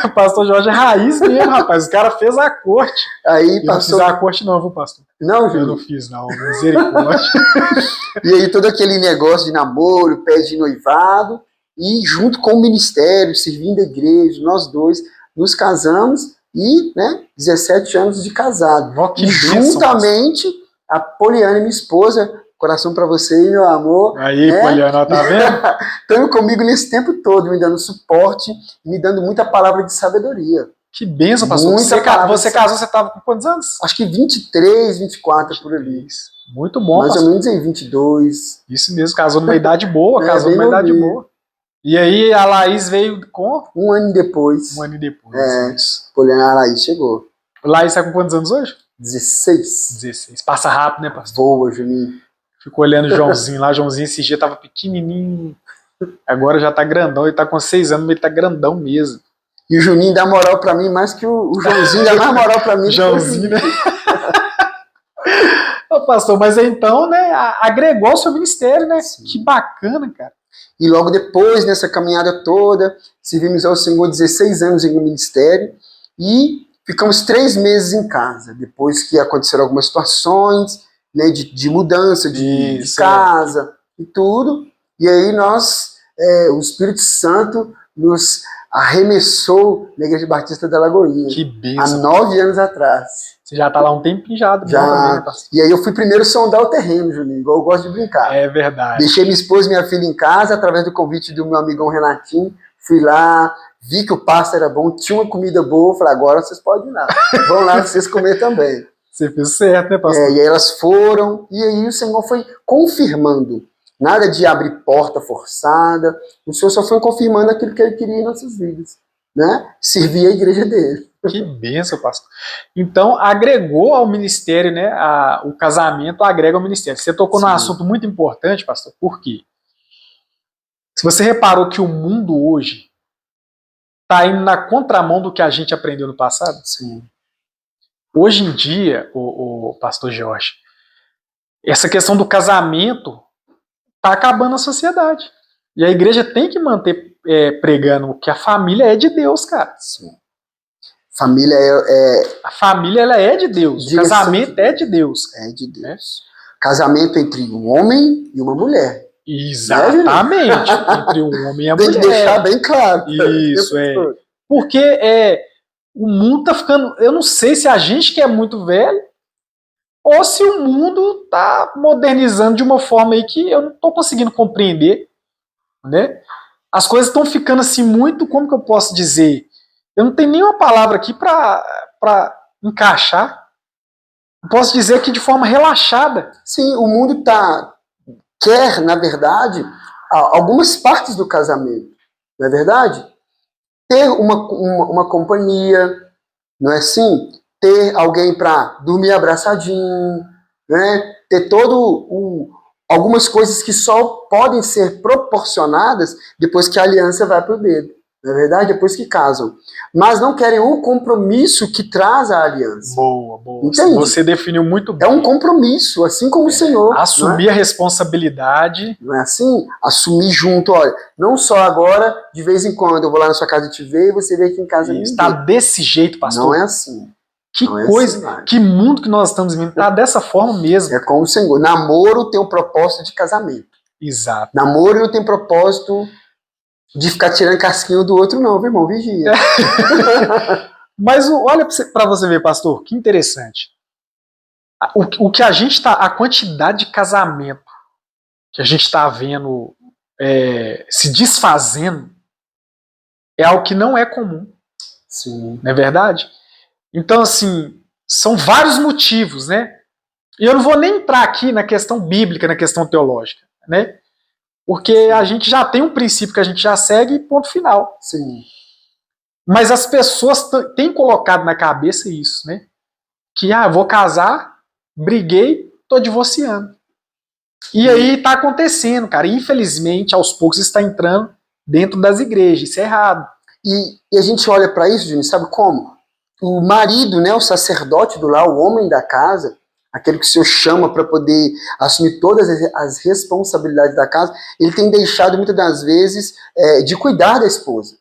O pastor Jorge é raiz mesmo, rapaz. O cara fez a corte. Aí eu não fiz a corte não, viu, pastor? Não, Júlio? Eu não fiz, não. Misericórdia. E aí todo aquele negócio de namoro, pé de noivado, e junto com o ministério, servindo a igreja, nós dois nos casamos e, né, 17 anos de casado. E juntamente a Poliana, minha esposa, coração pra você, meu amor. Aí, né? Poliana, tá vendo? Estando comigo nesse tempo todo, me dando suporte, me dando muita palavra de sabedoria. Que bênção, pastor. Você casou, você estava com quantos anos? Acho que 23, 24, por ali. Muito bom, mais ou menos em 22. Isso mesmo, casou numa idade boa, boa. E aí a Laís veio com? Um ano depois. Um ano depois. Poliana, a Laís chegou. Laís tá com quantos anos hoje? 16. 16. Passa rápido, né, pastor? Boa, Juninho. Fico olhando o Joãozinho lá. Joãozinho esse dia tava pequenininho. Agora já tá grandão. Ele tá com 6 anos, mas ele tá grandão mesmo. E o Juninho dá moral pra mim mais que o Joãozinho dá mais moral pra mim. Joãozinho, né? Ô, pastor, mas então, né, agregou ao seu ministério, né? Sim. Que bacana, cara. E logo depois, nessa caminhada toda, servimos ao Senhor 16 anos em um ministério e ficamos 3 meses em casa. Depois que aconteceram algumas situações, né, de mudança de casa e tudo. E aí o Espírito Santo nos arremessou na Igreja Batista da Lagoinha. Que bênção. Há 9 anos atrás. Você já tá lá um tempinho já. E aí eu fui primeiro sondar o terreno, Juninho, igual eu gosto de brincar. É verdade. Deixei minha esposa e minha filha em casa, através do convite do meu amigão Renatinho. Fui lá, vi que o pasto era bom, tinha uma comida boa. Falei, agora vocês podem ir lá. Vão lá vocês comer também. Você fez certo, né, pastor? E aí elas foram, e aí o Senhor foi confirmando. Nada de abrir porta forçada. O Senhor só foi confirmando aquilo que Ele queria em nossas vidas. Né? Servir a igreja dele. Que bênção, pastor. Então, agregou ao ministério, né? O casamento agrega ao ministério. Você tocou num assunto muito importante, pastor. Por quê? Se você reparou que o mundo hoje está indo na contramão do que a gente aprendeu no passado? Sim. Hoje em dia, o pastor Jorge, essa questão do casamento está acabando na sociedade. E a igreja tem que manter pregando que a família é de Deus, cara. Sim. Família A família, ela é de Deus. O casamento é de Deus. É de Deus. Né? Casamento entre um homem e uma mulher. Exatamente. Entre um homem e a mulher. Tem que deixar bem claro. Isso, Porque o mundo tá ficando... Eu não sei se a gente que é muito velho ou se o mundo tá modernizando de uma forma aí que eu não tô conseguindo compreender. Né? As coisas estão ficando assim muito... Como que eu posso dizer? Eu não tenho nenhuma palavra aqui para encaixar. Eu posso dizer que de forma relaxada. Sim, o mundo quer, na verdade, algumas partes do casamento. Não é verdade? Ter uma companhia, não é assim? Ter alguém para dormir abraçadinho, né? Ter algumas coisas que só podem ser proporcionadas depois que a aliança vai para o dedo. Não é verdade? Depois que casam. Mas não querem um compromisso que traz a aliança. Boa. Entende? Você definiu muito bem. É um compromisso, assim como o Senhor. Assumir a responsabilidade. Não é assim? Assumir junto, olha. Não só agora, de vez em quando eu vou lá na sua casa te ver e você vem aqui em casa me ver. Está desse jeito, pastor. Não é assim. Que coisa, assim, que mundo que nós estamos vivendo. Está dessa forma mesmo. É com o Senhor. Namoro tem um propósito de casamento. Exato. Namoro não tem propósito de ficar tirando casquinho do outro, não, meu irmão, vigia. Mas olha para você ver, pastor, que interessante. O que a gente está, a quantidade de casamento que a gente está vendo se desfazendo é algo que não é comum. Sim. Não é verdade? Então, assim, são vários motivos, né? E eu não vou nem entrar aqui na questão bíblica, na questão teológica, né? Porque a gente já tem um princípio que a gente já segue e ponto final. Sim. Mas as pessoas têm colocado na cabeça isso, né? Que, vou casar, briguei, tô divorciando. E aí tá acontecendo, cara. Infelizmente, aos poucos está entrando dentro das igrejas. Isso é errado. E a gente olha para isso, Júnior, sabe como? O marido, né, o sacerdote do lar, o homem da casa, aquele que o Senhor chama para poder assumir todas as responsabilidades da casa, ele tem deixado muitas das vezes de cuidar da esposa,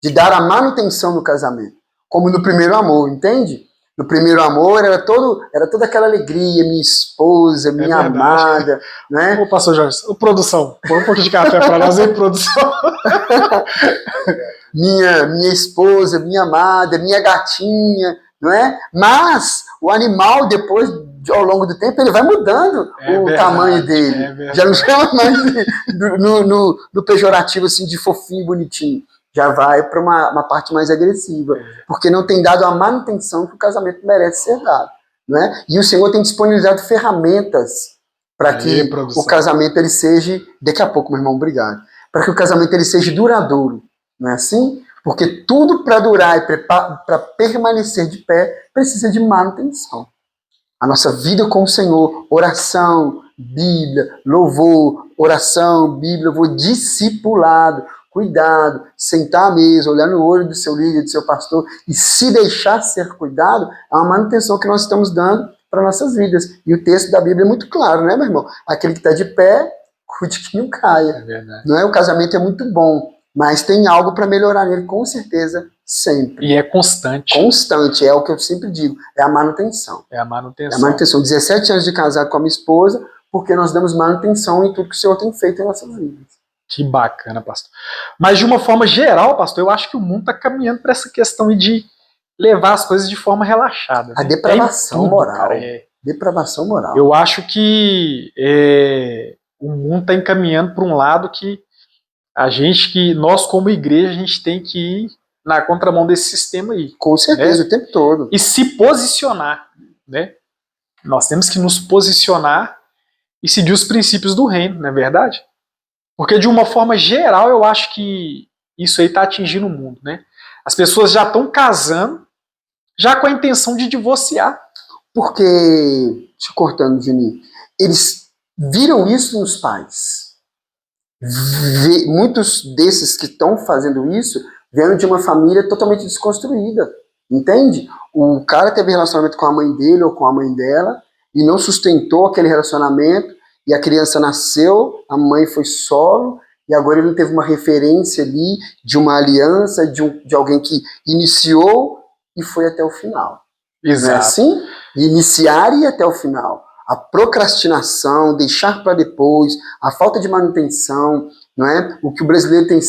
de dar a manutenção no casamento, como no primeiro amor, entende? No primeiro amor era toda aquela alegria, minha esposa, minha amada, né? Ô, pastor Jorge, produção, põe um pouquinho de café para nós aí, produção. minha esposa, minha amada, minha gatinha, não é? Mas o animal, depois, ao longo do tempo, ele vai mudando tamanho dele. Já não chama mais no pejorativo assim, de fofinho, bonitinho. Já vai para uma parte mais agressiva, porque não tem dado a manutenção que o casamento merece ser dado, não é? E o Senhor tem disponibilizado ferramentas para que o casamento ele seja, daqui a pouco, meu irmão, obrigado, para que o casamento ele seja duradouro, não é assim? Porque tudo para durar e para permanecer de pé precisa de manutenção. A nossa vida com o Senhor, oração, Bíblia, louvor, oração, Bíblia, louvor, discipulado, cuidado, sentar à mesa, olhar no olho do seu líder, do seu pastor e se deixar ser cuidado, é uma manutenção que nós estamos dando para nossas vidas. E o texto da Bíblia é muito claro, né, meu irmão? Aquele que está de pé, cuide que não caia. É verdade. Não é? O casamento é muito bom, mas tem algo para melhorar nele, com certeza, sempre. E é constante. Constante, é o que eu sempre digo, é a manutenção. É a manutenção. É a manutenção. 17 anos de casado com a minha esposa, porque nós damos manutenção em tudo que o Senhor tem feito em nossas vidas. Que bacana, pastor. Mas de uma forma geral, pastor, eu acho que o mundo está caminhando para essa questão de levar as coisas de forma relaxada. A depravação tudo, moral. Cara, Depravação moral. Eu acho que o mundo está encaminhando para um lado que nós como igreja, a gente tem que ir na contramão desse sistema aí. Com certeza, né? O tempo todo. E se posicionar, né? Nós temos que nos posicionar e seguir os princípios do reino, não é verdade? Porque de uma forma geral eu acho que isso aí está atingindo o mundo, né? As pessoas já estão casando já com a intenção de divorciar. Porque, te cortando, Juninho, eles viram isso nos pais. Muitos desses que estão fazendo isso vieram de uma família totalmente desconstruída, entende? O cara teve relacionamento com a mãe dele ou com a mãe dela e não sustentou aquele relacionamento, e a criança nasceu, a mãe foi solo, e agora ele não teve uma referência ali de uma aliança, de alguém que iniciou e foi até o final. Exato. Não é assim? Iniciar e ir até o final. A procrastinação, deixar para depois, a falta de manutenção, não é? O que o brasileiro tem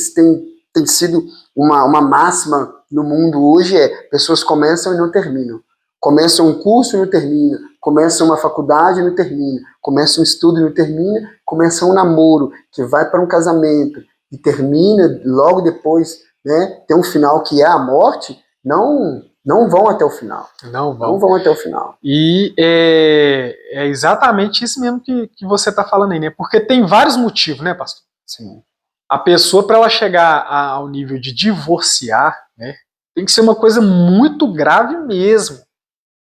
sido uma máxima no mundo hoje é: pessoas começam e não terminam. Começam um curso e não termina. Começam uma faculdade e não termina. Começam um estudo e não termina. Começam um namoro que vai para um casamento e termina logo depois, né? Tem um final que é a morte. Não vão até o final. Não vão até o final. E é exatamente isso mesmo que você está falando aí, né? Porque tem vários motivos, né, pastor? Sim. A pessoa, para ela chegar ao nível de divorciar, né, tem que ser uma coisa muito grave mesmo.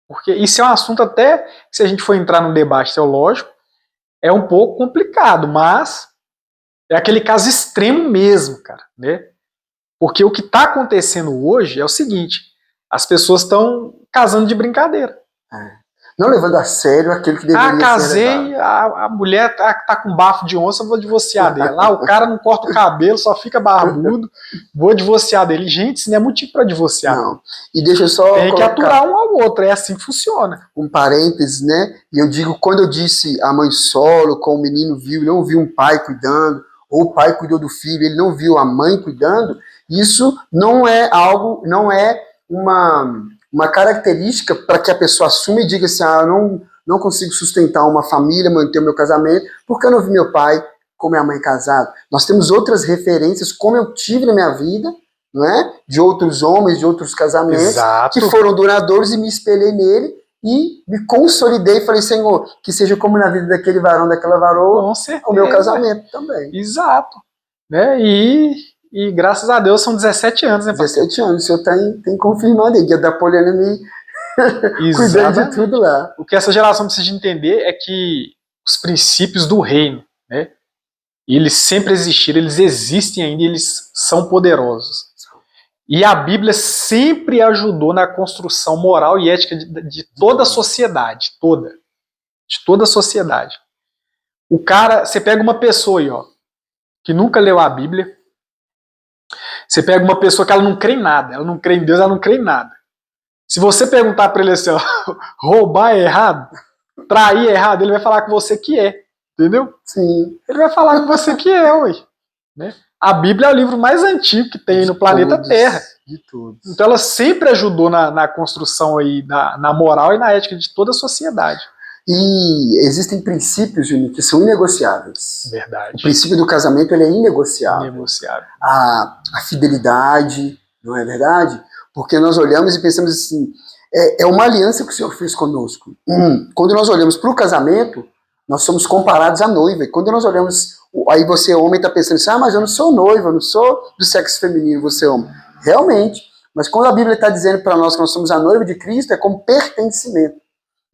Porque isso é um assunto até, se a gente for entrar no debate teológico, é um pouco complicado, mas é aquele caso extremo mesmo, cara, né? Porque o que está acontecendo hoje é o seguinte: as pessoas estão casando de brincadeira. Não levando a sério aquilo que deveria ser casei, a mulher tá com bafo de onça, vou divorciar dele. Lá o cara não corta o cabelo, só fica barbudo, vou divorciar dele. Gente, isso não é motivo para divorciar. Não. E deixa eu só tem que aturar um ao outro, é assim que funciona. Um parênteses, né? E eu digo, quando eu disse a mãe solo, com o menino viu, não viu um pai cuidando, ou o pai cuidou do filho, ele não viu a mãe cuidando, isso não é algo, não é uma característica para que a pessoa assuma e diga assim: eu não consigo sustentar uma família, manter o meu casamento, porque eu não vi meu pai com minha mãe casado. Nós temos outras referências, como eu tive na minha vida, não é? De outros homens, de outros casamentos, Exato. que foram duradouros, e me espelhei nele e me consolidei e falei: Senhor, que seja como na vida daquele varão, daquela varoa, o meu casamento também. Exato. Né? E graças a Deus são 17 anos, né, pastor? 17 anos, o senhor tem confirmado aí, Guia da Poliana me cuidando de tudo lá. O que essa geração precisa entender é que os princípios do reino, né, eles sempre existiram, eles existem ainda, eles são poderosos. E a Bíblia sempre ajudou na construção moral e ética de toda a sociedade, de toda a sociedade. O cara, você pega uma pessoa aí, ó, que nunca leu a Bíblia, você pega uma pessoa que ela não crê em nada, ela não crê em Deus, ela não crê em nada. Se você perguntar para ele assim, ó, roubar é errado, trair é errado, ele vai falar com você que é, entendeu? Sim. Ele vai falar com você que é, ué, né? A Bíblia é o livro mais antigo que tem no planeta Terra. De todos. Então ela sempre ajudou na construção aí, na moral e na ética de toda a sociedade. E existem princípios, Juninho, que são inegociáveis. Verdade. O princípio do casamento ele é inegociável. Inegociável. A fidelidade, não é verdade? Porque nós olhamos e pensamos assim, é uma aliança que o Senhor fez conosco. Quando nós olhamos para o casamento, nós somos comparados à noiva. E quando nós olhamos, aí você homem está pensando assim, mas eu não sou noiva, eu não sou do sexo feminino, você é homem. Realmente, mas quando a Bíblia está dizendo para nós que nós somos a noiva de Cristo, é como pertencimento.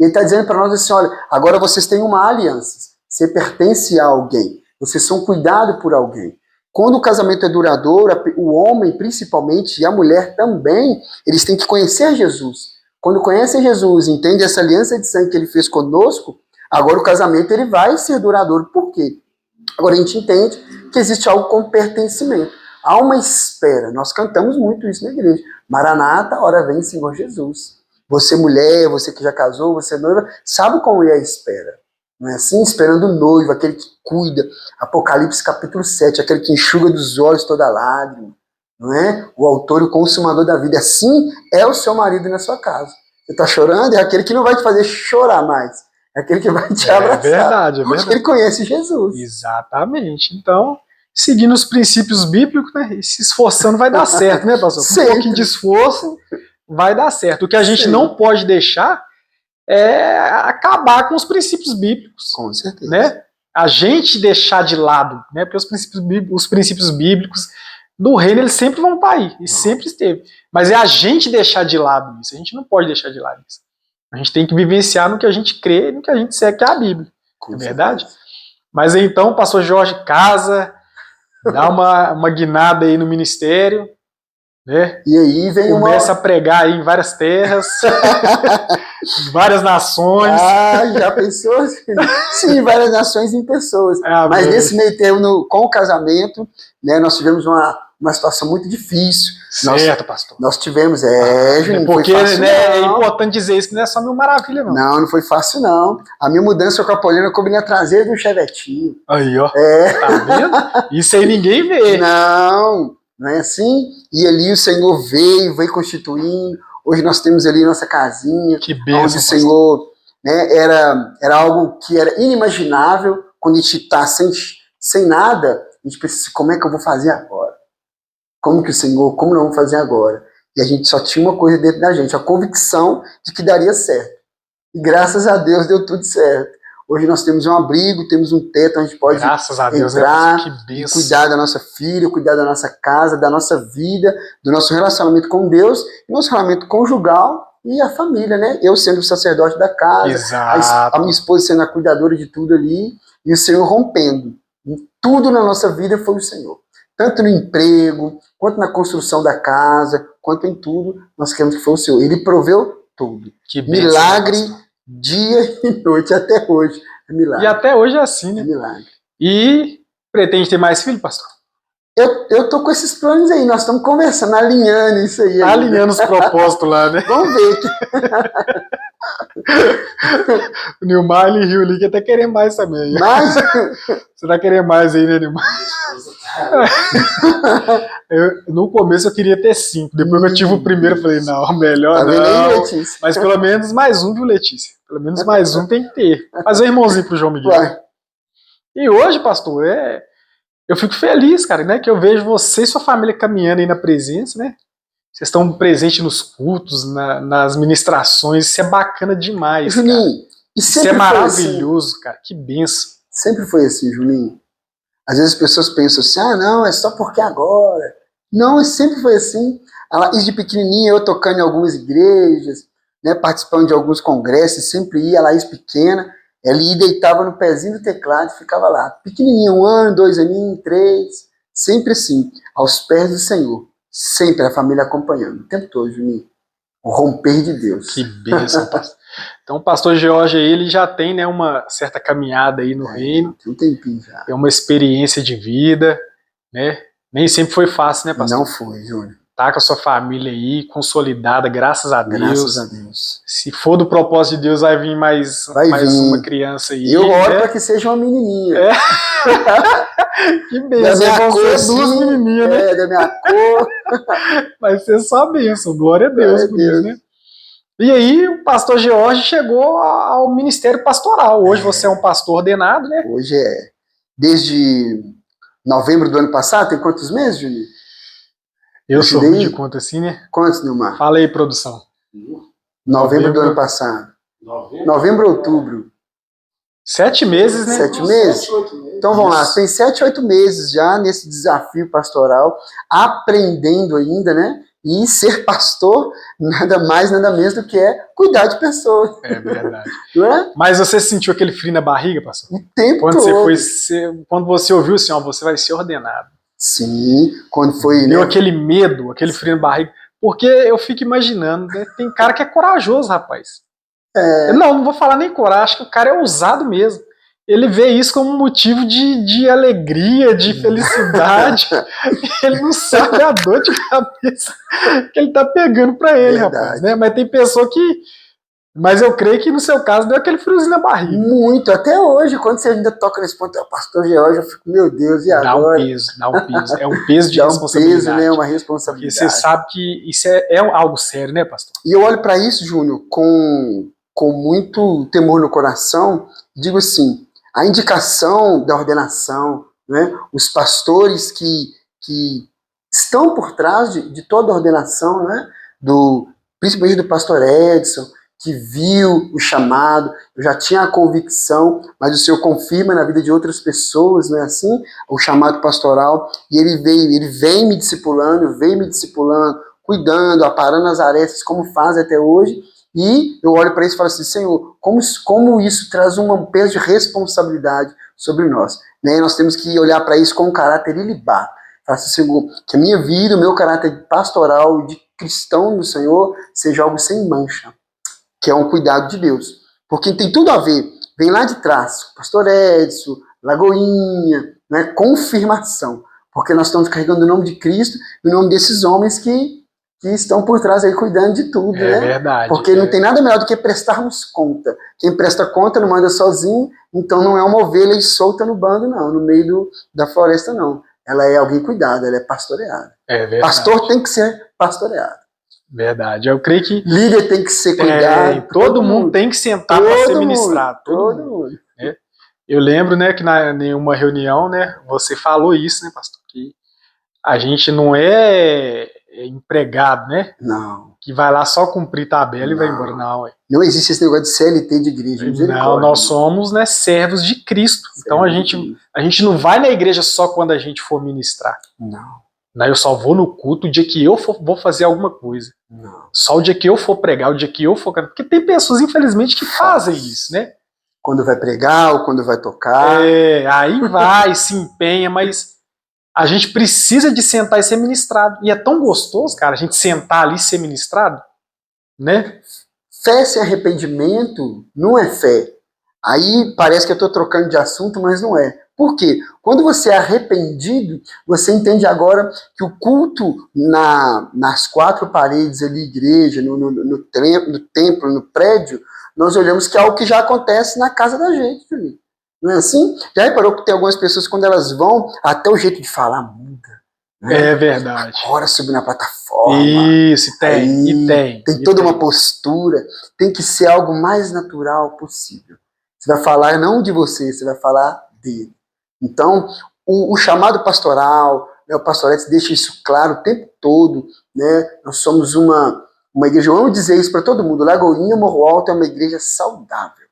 E ele está dizendo para nós assim, olha, agora vocês têm uma aliança, você pertence a alguém, vocês são cuidados por alguém. Quando o casamento é duradouro, o homem principalmente e a mulher também, eles têm que conhecer Jesus. Quando conhecem Jesus, entende essa aliança de sangue que ele fez conosco, agora o casamento ele vai ser duradouro. Por quê? Agora a gente entende que existe algo como pertencimento. Há uma espera. Nós cantamos muito isso na igreja. Maranata, ora vem Senhor Jesus. Você mulher, você que já casou, você noiva, sabe como é a espera. Não é assim? Esperando o noivo, aquele que cuida. Apocalipse capítulo 7, aquele que enxuga dos olhos toda lágrima. Não é? O autor e o consumador da vida. Assim é o seu marido na sua casa. Você está chorando, é aquele que não vai te fazer chorar mais. É aquele que vai te abraçar. É verdade, é verdade. Porque ele conhece Jesus. Exatamente. Então, seguindo os princípios bíblicos, né, e se esforçando vai dar certo, né, pastor? Sempre. Um pouquinho de esforço vai dar certo. O que a gente não pode deixar é acabar com os princípios bíblicos. Com certeza. Né? A gente deixar de lado, né, porque os princípios bíblicos do reino eles sempre vão estar aí, e sempre esteve. Mas é a gente deixar de lado isso. A gente não pode deixar de lado isso. A gente tem que vivenciar no que a gente crê, no que a gente segue, que é a Bíblia. É verdade? Mas então o pastor Jorge casa, dá uma guinada aí no ministério, né? E aí vem começa a pregar aí em várias terras, em várias nações. Já pensou? Sim, várias nações em pessoas. Mas nesse meio termo, com o casamento, né, nós tivemos uma situação muito difícil. Certo, pastor. Nós tivemos, Juninho, porque foi fácil, né, é importante dizer isso, que não é só mil maravilha, não. Não foi fácil, não. A minha mudança com a Paulina coube na traseira do chevetinho. Aí, ó. Tá vendo? Isso aí ninguém vê. Não é assim? E ali o Senhor veio constituindo. Hoje nós temos ali nossa casinha. Que bênção, onde o Senhor, né, era algo que era inimaginável. Quando a gente está sem nada, a gente pensa, como é que eu vou fazer agora? Como que o Senhor, como nós vamos fazer agora? E a gente só tinha uma coisa dentro da gente, a convicção de que daria certo. E graças a Deus deu tudo certo. Hoje nós temos um abrigo, temos um teto, a gente pode graças a Deus, entrar, que cuidar da nossa filha, cuidar da nossa casa, da nossa vida, do nosso relacionamento com Deus, nosso relacionamento conjugal e a família, né? Eu sendo o sacerdote da casa, exato. A minha esposa sendo a cuidadora de tudo ali, e o Senhor rompendo. Tudo na nossa vida foi o Senhor. Tanto no emprego, quanto na construção da casa, quanto em tudo, nós queremos que foi o Senhor. Ele proveu tudo. Que bênção, milagre, dia e noite, até hoje. É milagre. E até hoje é assim, né? É milagre. E pretende ter mais filho, pastor? Eu tô com esses planos aí, nós estamos conversando, alinhando isso aí. Alinhando os propósitos lá, né? Vamos ver. O Nilmar, ele riu ali que até querer mais também. Mais? Você tá querendo mais aí, né, Nilmar? No começo eu queria ter 5, depois que eu tive o primeiro, eu falei, não, melhor tá não. Aí, mas pelo menos mais um, viu, Letícia? Pelo menos mais um tem que ter. Fazer um irmãozinho pro João Miguel. Vai. E hoje, pastor, eu fico feliz, cara, né, que eu vejo você e sua família caminhando aí na presença, né? Vocês estão presentes nos cultos, nas ministrações, isso é bacana demais, Juninho, cara. Isso é maravilhoso, assim. Cara, que benção. Sempre foi assim, Juninho. Às vezes as pessoas pensam assim, não, é só porque agora. Não, sempre foi assim. Desde pequenininha, eu tocando em algumas igrejas, né, participando de alguns congressos, sempre ia, a Laís pequena, ela ia e deitava no pezinho do teclado e ficava lá. Pequenininha, 1 ano, 2 aninhos, 3. Sempre assim, aos pés do Senhor. Sempre a família acompanhando, o tempo todo, Juninho. O romper de Deus. Que bênção, pastor. Então o pastor George aí, ele já tem, né, uma certa caminhada aí no reino. Tem um tempinho já. Tem uma experiência de vida, né? Nem sempre foi fácil, né, pastor? Não foi, Júnior. Tá com a sua família aí, consolidada, graças a Deus. Graças a Deus. Se for do propósito de Deus, vai vir mais uma criança aí. E eu oro para que seja uma menininha. É. Que bênção. Da minha cor, duas menininhas, né? Da minha cor. Vai ser só bênção. Glória a Deus por isso, né? E aí, o pastor George chegou ao ministério pastoral. Hoje você é um pastor ordenado, né? Hoje é. Desde novembro do ano passado, tem quantos meses, Juninho? Eu sou ruim de conta assim, né? Quantos, Nilmar? Fala aí, produção. Novembro do ano passado. Novembro, outubro. 7 meses, né? 7 meses? 7, 8 meses. Então vamos lá, tem 7, 8 meses já nesse desafio pastoral, aprendendo ainda, né? E ser pastor, nada mais, nada menos do que cuidar de pessoas. É verdade. Não é? Mas você sentiu aquele frio na barriga, pastor? O tempo quando todo. Quando você ouviu assim, ó, você vai ser ordenado. Sim, quando foi... Deu aquele medo, aquele frio na barriga. Porque eu fico imaginando, né? Tem cara que é corajoso, rapaz. Não vou falar nem coragem, acho que o cara é ousado mesmo. Ele vê isso como um motivo de alegria, de felicidade. Ele não sabe a dor de cabeça que ele tá pegando pra ele, rapaz. Né? Mas tem pessoa que... Mas eu creio que no seu caso deu aquele friozinho na barriga. Muito, até hoje, quando você ainda toca nesse ponto, pastor George, eu fico, meu Deus, e agora? Dá um peso. É um peso de responsabilidade. Dá um peso, né? Uma responsabilidade. Porque você sabe que isso é algo sério, né, pastor? E eu olho para isso, Júnior, com muito temor no coração, digo assim, a indicação da ordenação, né? Os pastores que estão por trás de toda a ordenação, né? Principalmente do pastor Edson, que viu o chamado, eu já tinha a convicção, mas o Senhor confirma na vida de outras pessoas, não é assim? O chamado pastoral, e ele vem me discipulando, cuidando, aparando as arestas, como faz até hoje, e eu olho para isso e falo assim, Senhor, como isso traz um peso de responsabilidade sobre nós, né? Nós temos que olhar para isso com um caráter ilibado. Faça, Senhor, que a minha vida, o meu caráter pastoral, de cristão do Senhor, seja algo sem mancha, que é um cuidado de Deus. Porque tem tudo a ver, vem lá de trás, pastor Edson, Lagoinha, né, confirmação. Porque nós estamos carregando o nome de Cristo e o nome desses homens que estão por trás aí cuidando de tudo, né? É verdade. Porque não tem nada melhor do que prestarmos conta. Quem presta conta não manda sozinho, então não é uma ovelha solta no bando, não, no meio da floresta, não. Ela é alguém cuidado, ela é pastoreada. É verdade. Pastor tem que ser pastoreado. Verdade, eu creio que... Líder tem que ser cuidado. Todo mundo tem que sentar para ser ministrado. Todo mundo. Né? Eu lembro, né, que em uma reunião, né, você falou isso, né, pastor, que a gente não é empregado, né? Não. Que vai lá só cumprir tabela e vai embora. Não existe esse negócio de CLT de igreja. Não, nós somos, né, servos de Cristo. Então a gente não vai na igreja só quando a gente for ministrar. Não. Eu só vou no culto o dia que eu vou fazer alguma coisa. Não. Só o dia que eu for pregar, o dia que eu for... Porque tem pessoas, infelizmente, que fazem isso, né? Quando vai pregar ou quando vai tocar. Aí vai, se empenha, mas a gente precisa de sentar e ser ministrado. E é tão gostoso, cara, a gente sentar ali e ser ministrado, né? Fé sem arrependimento não é fé. Aí parece que eu estou trocando de assunto, mas não é. Por quê? Quando você é arrependido, você entende agora que o culto nas quatro paredes ali, igreja, no templo, no prédio, nós olhamos que é algo que já acontece na casa da gente, Juninho. Não é assim? Já reparou que tem algumas pessoas, quando elas vão, até o jeito de falar muda. Né? É verdade. Agora subir na plataforma. Isso, tem. Tem toda uma postura. Tem que ser algo mais natural possível. Você vai falar não de você, você vai falar dele. Então, o chamado pastoral, né, o pastorete deixa isso claro o tempo todo. Né? Nós somos uma igreja, eu amo dizer isso para todo mundo, Lagoinha Morro Alto é uma igreja saudável.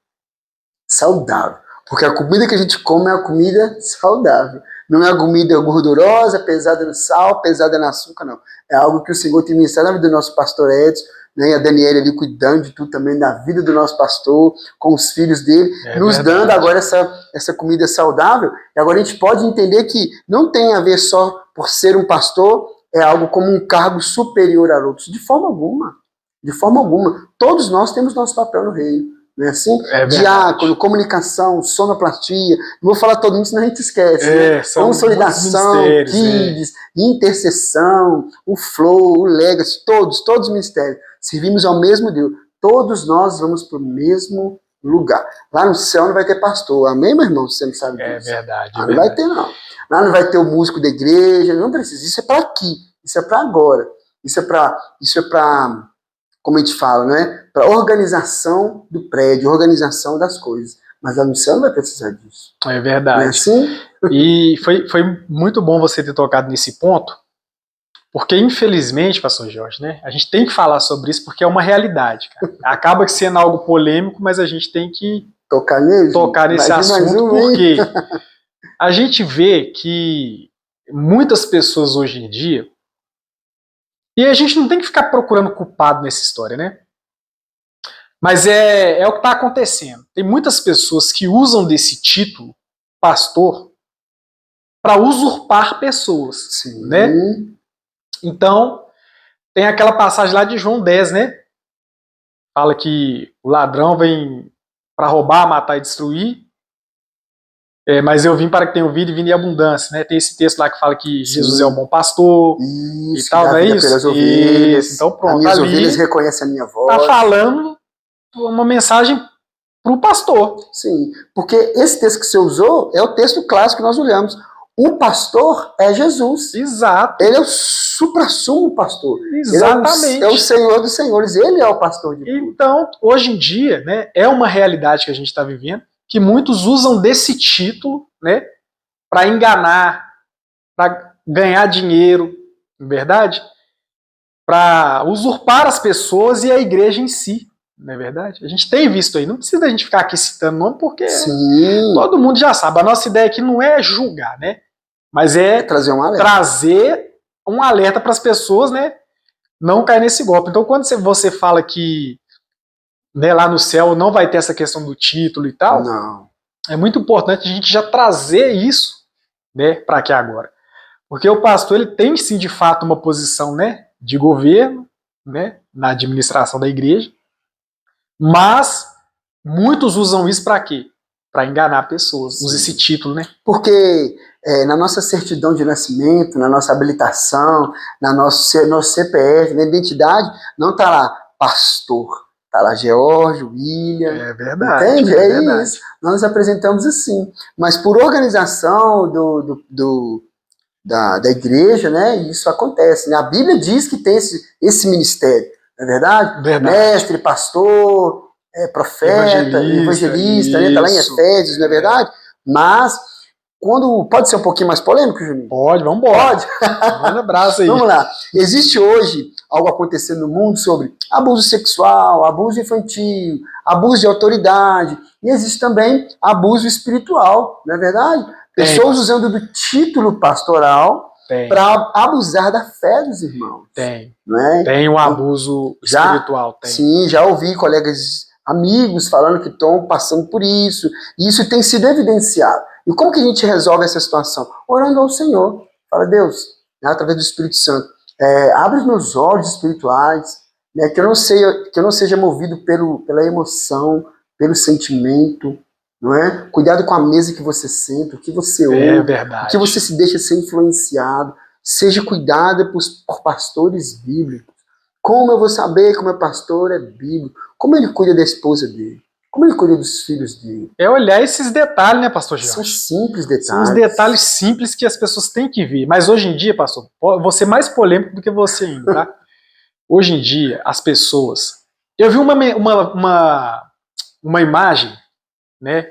Saudável. Porque a comida que a gente come é uma comida saudável. Não é a comida gordurosa, pesada no sal, pesada no açúcar, não. É algo que o Senhor tem ministrado na vida do nosso pastor Edson, né? E a Daniela ali cuidando de tudo também, da vida do nosso pastor, com os filhos dele, nos dando agora essa comida saudável. E agora a gente pode entender que não tem a ver só por ser um pastor, é algo como um cargo superior a outros. De forma alguma. De forma alguma. Todos nós temos nosso papel no reino. Não é assim? Diácono, comunicação, sonoplastia. Não vou falar todo mundo, senão a gente esquece. Né? Consolidação, kids, intercessão, o flow, o legacy, todos os ministérios. Servimos ao mesmo Deus. Todos nós vamos para o mesmo lugar. Lá no céu não vai ter pastor. Amém, meu irmão? Você não sabe disso. É verdade. Lá não vai ter, não. Lá não vai ter o músico da igreja. Não precisa. Isso é para aqui. Isso é para agora. Isso é para como a gente fala, não é? Para organização do prédio, organização das coisas. Mas lá no céu não vai precisar disso. É verdade. Não é assim? E foi muito bom você ter tocado nesse ponto, porque infelizmente, pastor Jorge, né, a gente tem que falar sobre isso porque é uma realidade, cara. Acaba sendo algo polêmico, mas a gente tem que tocar nesse assunto, porque a gente vê que muitas pessoas hoje em dia, e a gente não tem que ficar procurando culpado nessa história, né? Mas é o que está acontecendo. Tem muitas pessoas que usam desse título, pastor, para usurpar pessoas. Sim. Né? Então, tem aquela passagem lá de João 10, né? Fala que o ladrão vem para roubar, matar e destruir. Mas eu vim para que tenham vida e vida em abundância, né? Tem esse texto lá que fala que Jesus é o bom pastor isso, e tal, não é isso? Ovelhas, então pronto, as minhas ovelhas reconhecem a minha voz. Tá falando uma mensagem para o pastor. Sim, porque esse texto que você usou é o texto clássico que nós olhamos. O pastor é Jesus. Exato. Ele é o suprassumo pastor. Exatamente. Ele é o Senhor dos senhores. Ele é o pastor de tudo. Então, hoje em dia, né, é uma realidade que a gente está vivendo, que muitos usam desse título, né, para enganar, para ganhar dinheiro, não é verdade? Para usurpar as pessoas e a igreja em si, não é verdade? A gente tem visto aí, não precisa a gente ficar aqui citando nome, porque todo mundo já sabe. A nossa ideia aqui não é julgar, né? Mas é trazer um alerta para as pessoas, né, não cair nesse golpe. Então, quando você fala que, né, lá no céu não vai ter essa questão do título e tal, não. É muito importante a gente já trazer isso, né, para aqui agora. Porque o pastor ele tem sim, de fato, uma posição, né, de governo, né, na administração da igreja, mas muitos usam isso para quê? Para enganar pessoas, usa esse título, né? Porque na nossa certidão de nascimento, na nossa habilitação, no nosso CPF, na identidade, não está lá pastor. Está lá George, William. É verdade. Entende? É verdade. Isso. Nós nos apresentamos assim. Mas por organização da igreja, né, isso acontece. Né? A Bíblia diz que tem esse ministério. Não é verdade? Verdade. Mestre, pastor, profeta, evangelista, né? Está lá em Efésios, não é verdade? Mas, pode ser um pouquinho mais polêmico, Juninho? Pode, vamos embora. Pode. Manda abraço aí. Vamos lá. Existe hoje algo acontecendo no mundo sobre abuso sexual, abuso infantil, abuso de autoridade, e existe também abuso espiritual, não é verdade? Pessoas usando do título pastoral para abusar da fé dos irmãos. Não é? Tem um abuso espiritual. Sim, já ouvi colegas, amigos falando que estão passando por isso, e isso tem sido evidenciado. E como que a gente resolve essa situação? Orando ao Senhor. Fala, Deus, né, através do Espírito Santo, abre os meus olhos espirituais, né, que eu não seja movido pela emoção, pelo sentimento, não é? Cuidado com a mesa que você senta, o que você ouve, o que você se deixa ser influenciado. Seja cuidado por pastores bíblicos. Como eu vou saber que o meu pastor é bíblico? Como ele cuida da esposa dele? Como ele cuida dos filhos dele? É olhar esses detalhes, né, pastor Jorge? São simples detalhes. São os detalhes simples que as pessoas têm que ver. Mas hoje em dia, pastor, vou ser mais polêmico do que você ainda, tá? Hoje em dia, as pessoas... Eu vi uma imagem, né?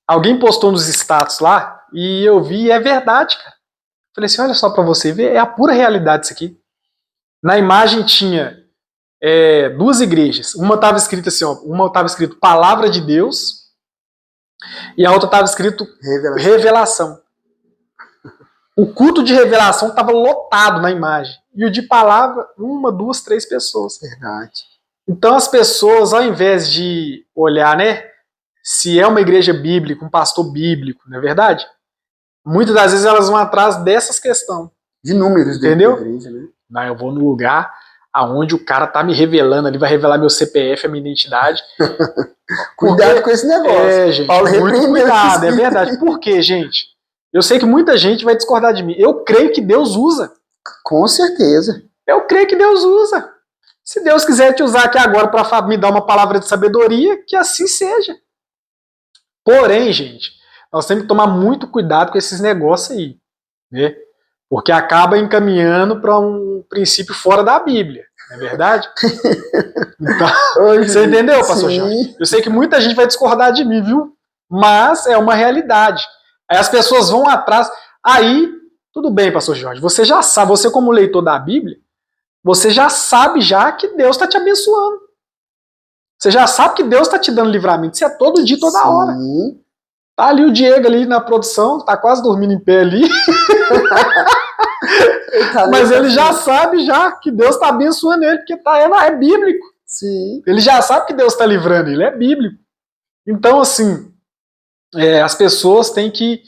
Alguém postou nos status lá, e eu vi, e é verdade, cara. Falei assim, olha só pra você ver, é a pura realidade isso aqui. Na imagem tinha... duas igrejas. Uma estava escrita assim, ó, uma estava escrito Palavra de Deus e a outra estava escrito Revelação. O culto de revelação estava lotado na imagem. E o de palavra, 1, 2, 3 pessoas. Verdade. Então as pessoas, ao invés de olhar, né, se é uma igreja bíblica, um pastor bíblico, não é verdade? Muitas das vezes elas vão atrás dessas questões. De números dentro Entendeu? da igreja, né? Não, eu vou no lugar aonde o cara tá me revelando ali, vai revelar meu CPF, a minha identidade. Cuidado com esse negócio. É, gente, Paulo muito repreendeu cuidado, é esse verdade. Por quê, gente? Eu sei que muita gente vai discordar de mim. Eu creio que Deus usa. Com certeza. Eu creio que Deus usa. Se Deus quiser te usar aqui agora para me dar uma palavra de sabedoria, que assim seja. Porém, gente, nós temos que tomar muito cuidado com esses negócios aí, né? Porque acaba encaminhando para um princípio fora da Bíblia, não é verdade? Então, você entendeu, pastor Jorge? Eu sei que muita gente vai discordar de mim, viu? Mas é uma realidade. Aí as pessoas vão atrás. Aí, tudo bem, pastor Jorge, você já sabe, você como leitor da Bíblia, você já sabe já que Deus está te abençoando. Você já sabe que Deus está te dando livramento. Isso é todo dia, toda hora. Tá ali o Diego ali na produção, tá quase dormindo em pé ali. Mas ele já sabe já que Deus está abençoando ele, porque é bíblico. Sim. Ele já sabe que Deus está livrando ele, é bíblico. Então, assim, as pessoas têm que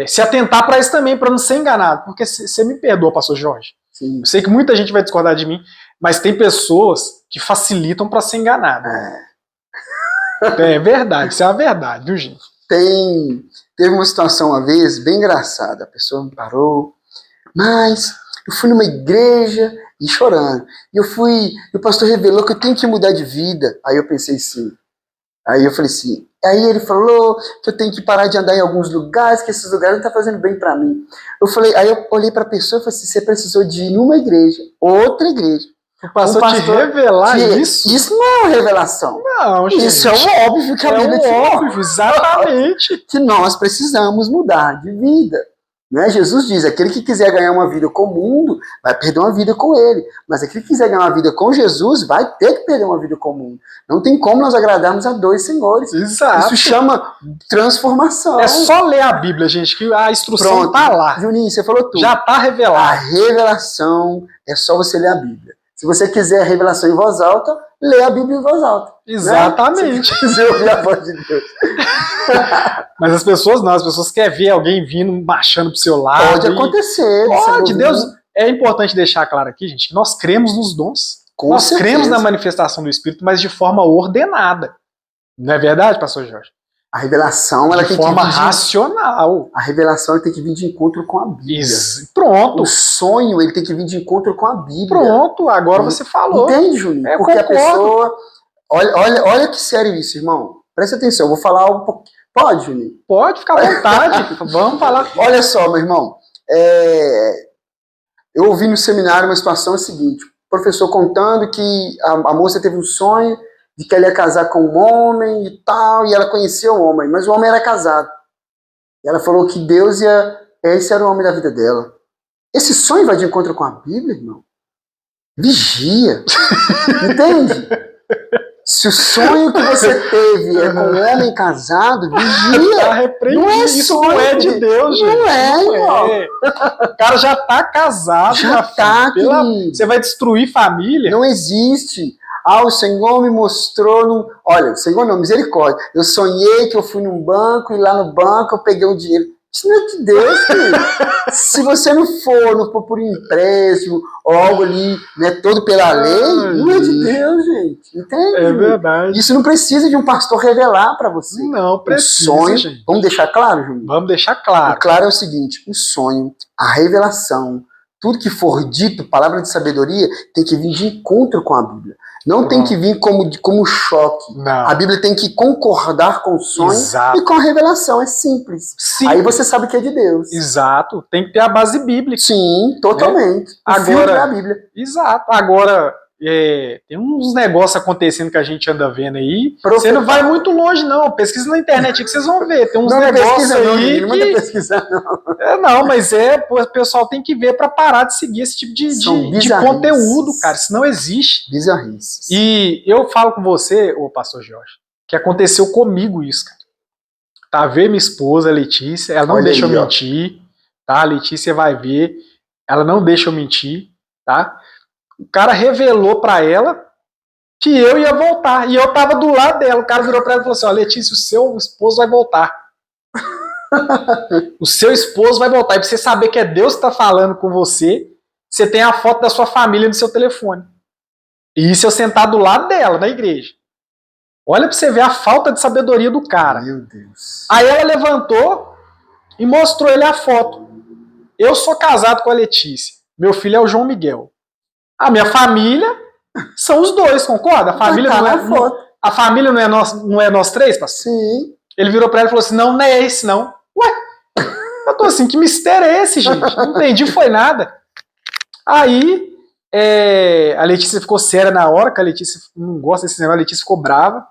se atentar para isso também, para não ser enganado. Porque você me perdoa, pastor Jorge. Sim. Eu sei que muita gente vai discordar de mim, mas tem pessoas que facilitam para ser enganado. É verdade, isso é a verdade, viu, gente? Teve uma situação uma vez bem engraçada. A pessoa me parou, mas eu fui numa igreja e chorando. E o pastor revelou que eu tenho que mudar de vida. Aí eu pensei assim. Aí eu falei assim. Aí ele falou que eu tenho que parar de andar em alguns lugares, que esses lugares não estão fazendo bem para mim. Aí eu olhei para a pessoa e falei assim: você precisou de ir numa igreja, outra igreja. O pastor te revelar isso? Isso não é uma revelação. Não, gente. Isso é o óbvio que a Bíblia te óbvio, exatamente. Que nós precisamos mudar de vida. Né? Jesus diz, aquele que quiser ganhar uma vida com o mundo, vai perder uma vida com ele. Mas aquele que quiser ganhar uma vida com Jesus, vai ter que perder uma vida com o mundo. Não tem como nós agradarmos a dois senhores. Exato. Isso chama transformação. É só ler a Bíblia, gente, que a instrução está lá. Juninho, você falou tudo. Já está revelado. A revelação é só você ler a Bíblia. Se você quiser a revelação em voz alta, lê a Bíblia em voz alta. Exatamente. Né? Se você quiser ouvir a voz de Deus. Mas as pessoas não, as pessoas querem ver alguém vindo, marchando pro seu lado. Pode acontecer. Pode, Deus. É importante deixar claro aqui, gente, que nós cremos nos dons. Nós cremos na manifestação do Espírito, mas de forma ordenada. Não é verdade, pastor Jorge? A revelação, ela tem que vir de forma racional. A revelação tem que vir de encontro com a Bíblia. Pronto. O sonho, ele tem que vir de encontro com a Bíblia. Pronto, agora você falou. Entende, Juninho? Porque a pessoa... Olha que sério isso, irmão. Presta atenção, eu vou falar um pouco. Pode, Juninho? Pode, ficar à vontade. Vamos falar. Olha só, meu irmão. Eu ouvi no seminário uma situação seguinte. O professor contando que a moça teve um sonho de que ela ia casar com um homem e tal, e ela conhecia o homem, mas o homem era casado. E ela falou que esse era o homem da vida dela. Esse sonho vai de encontro com a Bíblia, irmão? Vigia. Entende? Se o sonho que você teve é com um homem casado, vigia. Não é isso, não é de Deus, gente. Não é, irmão. O cara já tá casado. Já tá, Você vai destruir família? Não existe. O Senhor me mostrou Olha, Senhor não, misericórdia. Eu sonhei que eu fui num banco e lá no banco eu peguei um dinheiro. Isso não é de Deus, filho. Se você não for por empréstimo ou algo ali, né, todo pela lei, não é de Deus, gente. Entende? É verdade. Isso não precisa de um pastor revelar para você. Não precisa, o sonho, gente. Vamos deixar claro, Júnior? Vamos deixar claro. O claro é o seguinte, o sonho, a revelação, tudo que for dito, palavra de sabedoria, tem que vir de encontro com a Bíblia. Não tem que vir como choque. Não. A Bíblia tem que concordar com o sonho. Exato. E com a revelação. É simples. Sim. Aí você sabe que é de Deus. Exato. Tem que ter a base bíblica. Sim, totalmente. Né? Agora, é a Bíblia. Exato. Agora, tem uns negócios acontecendo que a gente anda vendo aí. Você não vai muito longe, não. Pesquisa na internet que vocês vão ver. Tem uns negócios aí. Não manda pesquisar, não. Não, mas o pessoal tem que ver para parar de seguir esse tipo de conteúdo, cara. Isso não existe. Bizarrices. E eu falo com você, ô pastor Jorge, que aconteceu comigo isso, cara. Tá vendo minha esposa, a Letícia, ela não deixa eu mentir, tá? A Letícia vai ver, ela não deixa eu mentir, tá? O cara revelou para ela que eu ia voltar. E eu tava do lado dela. O cara virou pra ela e falou assim: ó, Letícia, o seu esposo vai voltar. O seu esposo vai voltar. E pra você saber que é Deus que tá falando com você, você tem a foto da sua família no seu telefone. E isso eu sentar do lado dela, na igreja. Olha pra você ver a falta de sabedoria do cara. Meu Deus. Aí ela levantou e mostrou ele a foto. Eu sou casado com a Letícia. Meu filho é o João Miguel. A minha família são os dois, concorda? A família a família não é nós três, pastor? Sim. Ele virou pra ela e falou assim: não é esse, não. Ué, eu tô assim, que mistério é esse, gente? Não entendi, foi nada. Aí, a Letícia ficou séria na hora, que a Letícia não gosta desse negócio, a Letícia ficou brava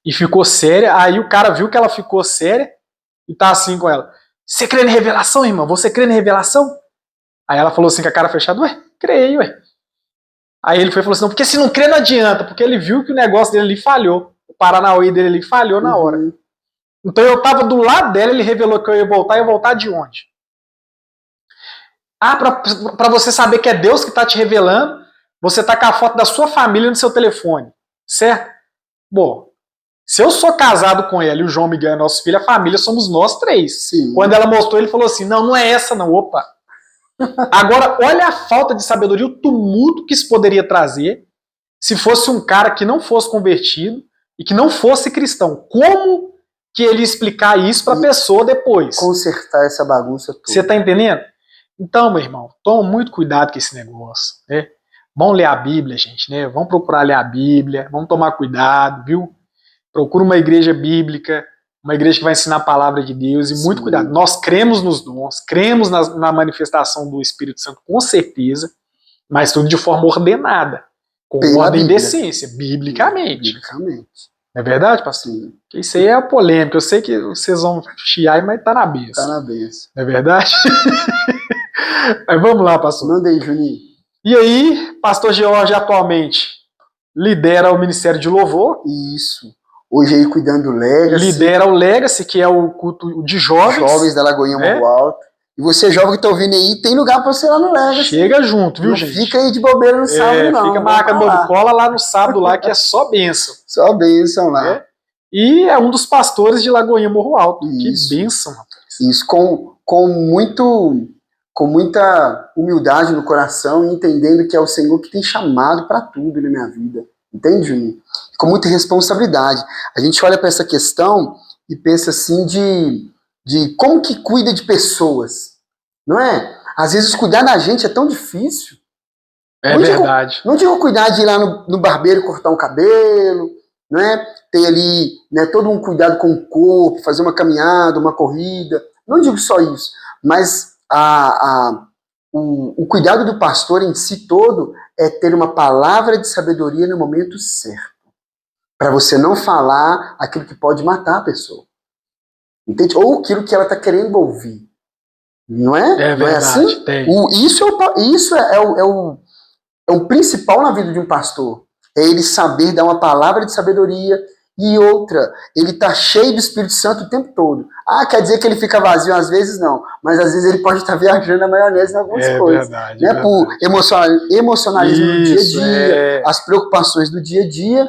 e ficou séria. Aí o cara viu que ela ficou séria e tá assim com ela: você crê em revelação, irmão? Você crê em revelação? Aí ela falou assim com a cara fechada: ué, creio, ué. Aí ele foi e falou assim: não, porque se não crê não adianta, porque ele viu que o negócio dele ali falhou. O Paranauê dele ali falhou na hora. Então eu tava do lado dela, ele revelou que eu ia voltar de onde? Ah, pra você saber que é Deus que tá te revelando, você tá com a foto da sua família no seu telefone, certo? Bom, se eu sou casado com ela e o João Miguel é nosso filho, a família somos nós três. Sim. Quando ela mostrou, ele falou assim: não é essa não, opa. Agora, olha a falta de sabedoria, o tumulto que isso poderia trazer se fosse um cara que não fosse convertido e que não fosse cristão. Como que ele ia explicar isso para a pessoa depois? Consertar essa bagunça toda. Você tá entendendo? Então, meu irmão, toma muito cuidado com esse negócio, né? Vamos ler a Bíblia, gente, né? Vamos procurar ler a Bíblia, vamos tomar cuidado, viu? Procura uma igreja bíblica, uma igreja que vai ensinar a palavra de Deus e muito cuidado. Nós cremos nos dons, cremos na manifestação do Espírito Santo, com certeza, mas tudo de forma ordenada, com ordem e decência, biblicamente. Não é verdade, pastor? Sim. Isso aí é a polêmica. Eu sei que vocês vão chiar, mas tá na benção. Tá na benção. Não é verdade? Mas vamos lá, pastor. Manda aí, Juninho. E aí, pastor George atualmente lidera o Ministério de Louvor. Isso. Hoje aí cuidando do Legacy. Lidera o Legacy, que é o culto de jovens. Jovens da Lagoinha Morro Alto. E você, jovem que tá ouvindo aí, tem lugar pra você lá no Legacy. Chega junto, viu, não gente? Fica aí de bobeira no sábado, não. Fica marcando cola lá no sábado, lá, que é só bênção. Só bênção lá. E é um dos pastores de Lagoinha Morro Alto. Isso. Que bênção, rapaz. Isso, com muita humildade no coração e entendendo que é o Senhor que tem chamado para tudo na minha vida. Entende, Juninho? Com muita responsabilidade. A gente olha para essa questão e pensa assim de como que cuida de pessoas, não é? Às vezes cuidar da gente é tão difícil. É verdade. Não digo cuidar de ir lá no barbeiro cortar um cabelo, não é? Ter ali, né, todo um cuidado com o corpo, fazer uma caminhada, uma corrida. Não digo só isso, mas o cuidado do pastor em si todo é ter uma palavra de sabedoria no momento certo. Para você não falar aquilo que pode matar a pessoa. Entende? Ou aquilo que ela está querendo ouvir. Não é? É verdade. Não é assim? Tem. Isso é o principal na vida de um pastor. É ele saber dar uma palavra de sabedoria. E outra, ele está cheio do Espírito Santo o tempo todo. Ah, quer dizer que ele fica vazio? Às vezes não. Mas às vezes ele pode estar viajando na maionese em algumas coisas. Verdade, né? verdade. Por emocionalismo do dia a dia, as preocupações do dia a dia.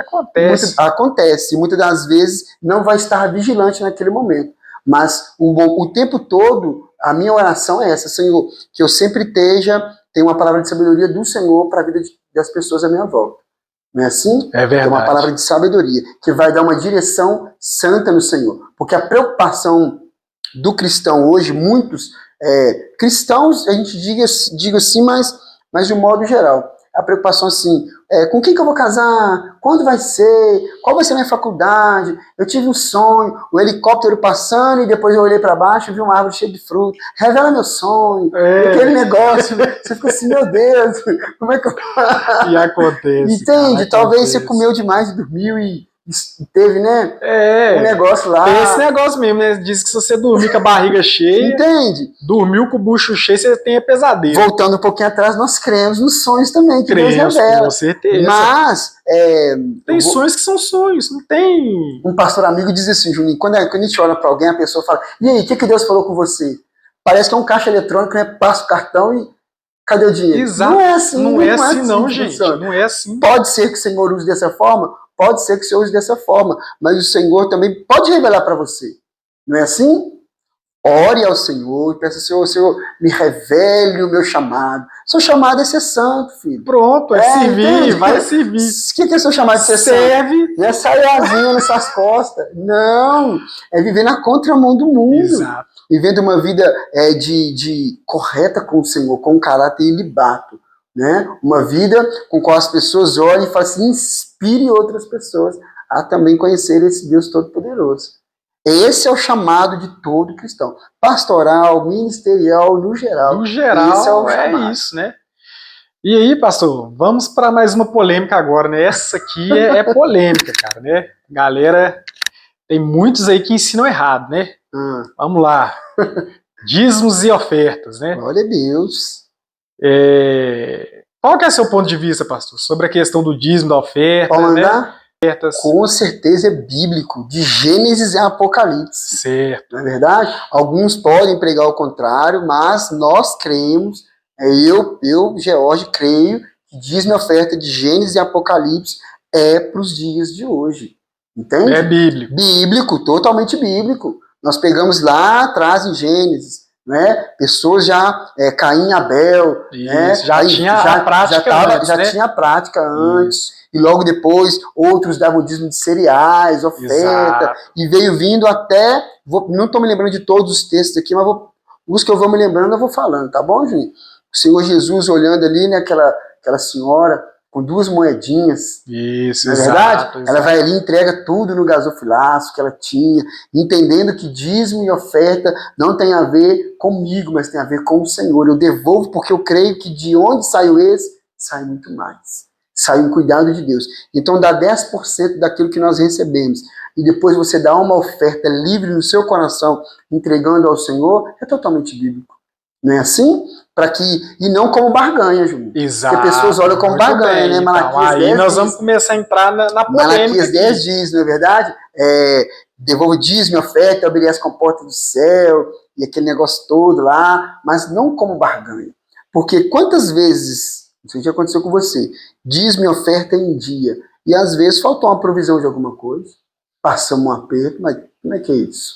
Acontece. Muitas das vezes não vai estar vigilante naquele momento. Mas o tempo todo, a minha oração é essa, Senhor, que eu sempre tenha uma palavra de sabedoria do Senhor para a vida das pessoas à minha volta. Não é assim? É verdade. É uma palavra de sabedoria, que vai dar uma direção santa no Senhor. Porque a preocupação do cristão hoje, muitos cristãos, a gente diga assim, mas de um modo geral. A preocupação assim, com quem que eu vou casar? Quando vai ser? Qual vai ser a minha faculdade? Eu tive um sonho, um helicóptero passando e depois eu olhei para baixo e vi uma árvore cheia de fruta. Revela meu sonho. Aquele negócio. Você fica assim, meu Deus, como é que eu... E acontece. Entende? Talvez você comeu demais e dormiu e teve, né? Um negócio lá. Tem esse negócio mesmo, né? Diz que se você dormir com a barriga cheia. Entende? Dormiu com o bucho cheio, você tem pesadelo. Voltando um pouquinho atrás, nós cremos nos sonhos também, que Deus revela. Com certeza. Mas. Tem sonhos que são sonhos, não tem. Um pastor amigo diz assim, Juninho, quando a gente olha para alguém, a pessoa fala: e aí, o que Deus falou com você? Parece que é um caixa eletrônico, né? Passa o cartão e cadê o dinheiro? Exato. Não é assim, não é assim não, que gente. funciona. Não é assim. Pode ser que o Senhor use dessa forma? Pode ser que o Senhor use dessa forma, mas o Senhor também pode revelar para você. Não é assim? Ore ao Senhor e peça, Senhor, me revele o meu chamado. Seu chamado é ser santo, filho. Pronto, servir, entende? vai servir. O que é seu chamado de ser Serve. santo? Não é saiazinha nessas costas. Não, é viver na contramão do mundo. Exato. Vivendo uma vida de correta com o Senhor, com um caráter ilibato. Né? Uma vida com qual as pessoas olhem e falam assim, inspire outras pessoas a também conhecer esse Deus Todo-Poderoso. Esse é o chamado de todo cristão. Pastoral, ministerial, no geral. No geral, esse é o chamado. Isso, né? E aí, pastor, vamos para mais uma polêmica agora, né? Essa aqui é polêmica, cara, né? Galera, tem muitos aí que ensinam errado, né? Vamos lá. Dízimos e ofertas, né? Glória a Deus. Qual que é o seu ponto de vista, pastor, sobre a questão do dízimo, da oferta, Pode mandar? né? Ofertas. Com certeza é bíblico, de Gênesis a Apocalipse. Certo. Não é verdade? Alguns podem pregar o contrário, mas nós cremos, eu, George, creio que dízimo e oferta de Gênesis e Apocalipse é para os dias de hoje. Entende? É bíblico. Bíblico, totalmente bíblico. Nós pegamos lá atrás em Gênesis, né? Pessoas já, Caim e Abel, Isso, né? já tinha a prática antes, já né? tinha a prática antes. Isso. E logo depois, outros davam dízimo de cereais, oferta, Exato. e veio vindo até, não estou me lembrando de todos os textos aqui, mas os que eu vou me lembrando eu vou falando, tá bom, Juninho? O Senhor Jesus olhando ali, né, aquela senhora com 2 moedinhas. Isso, não é verdade? Ela vai ali e entrega tudo no gasofilaço que ela tinha, entendendo que dízimo e oferta não tem a ver comigo, mas tem a ver com o Senhor. Eu devolvo porque eu creio que de onde saiu esse, sai muito mais. Sai um cuidado de Deus. Então dá 10% daquilo que nós recebemos. E depois você dá uma oferta livre no seu coração, entregando ao Senhor, é totalmente bíblico. Não é assim? E não como barganha, Júnior. Exato. Porque pessoas olham como barganha, né? Malaquias então, 10 aí nós vamos começar a entrar na polêmica. Malaquias 10 diz, não é verdade? Devolve dízimo, oferta, abrir as comportas do céu, e aquele negócio todo lá, mas não como barganha. Porque quantas vezes, isso já aconteceu com você, dízimo e oferta em dia, e às vezes faltou uma provisão de alguma coisa, passamos um aperto, mas como é que é isso?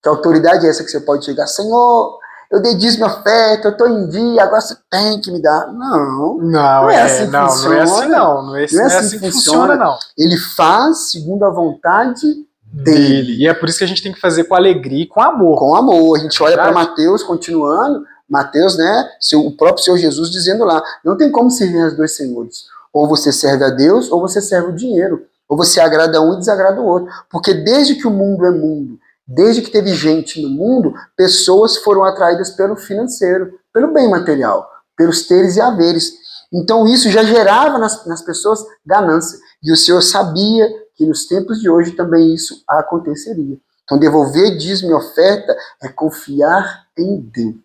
Que autoridade é essa que você pode chegar, Senhor, eu dei dízimo e oferta, eu estou em dia, agora você tem que me dar. Não é assim que funciona. Não é assim não, não é assim que funciona não. Ele faz segundo a vontade dele. E é por isso que a gente tem que fazer com alegria e com amor. Com amor, a gente olha para Mateus, continuando, Mateus, né, o próprio Senhor Jesus dizendo lá, não tem como servir aos 2 senhores. Ou você serve a Deus, ou você serve o dinheiro. Ou você agrada um e desagrada o outro. Porque desde que o mundo é mundo, desde que teve gente no mundo, pessoas foram atraídas pelo financeiro, pelo bem material, pelos teres e haveres. Então isso já gerava nas pessoas ganância. E o Senhor sabia que nos tempos de hoje também isso aconteceria. Então devolver dízimo e oferta é confiar em Deus.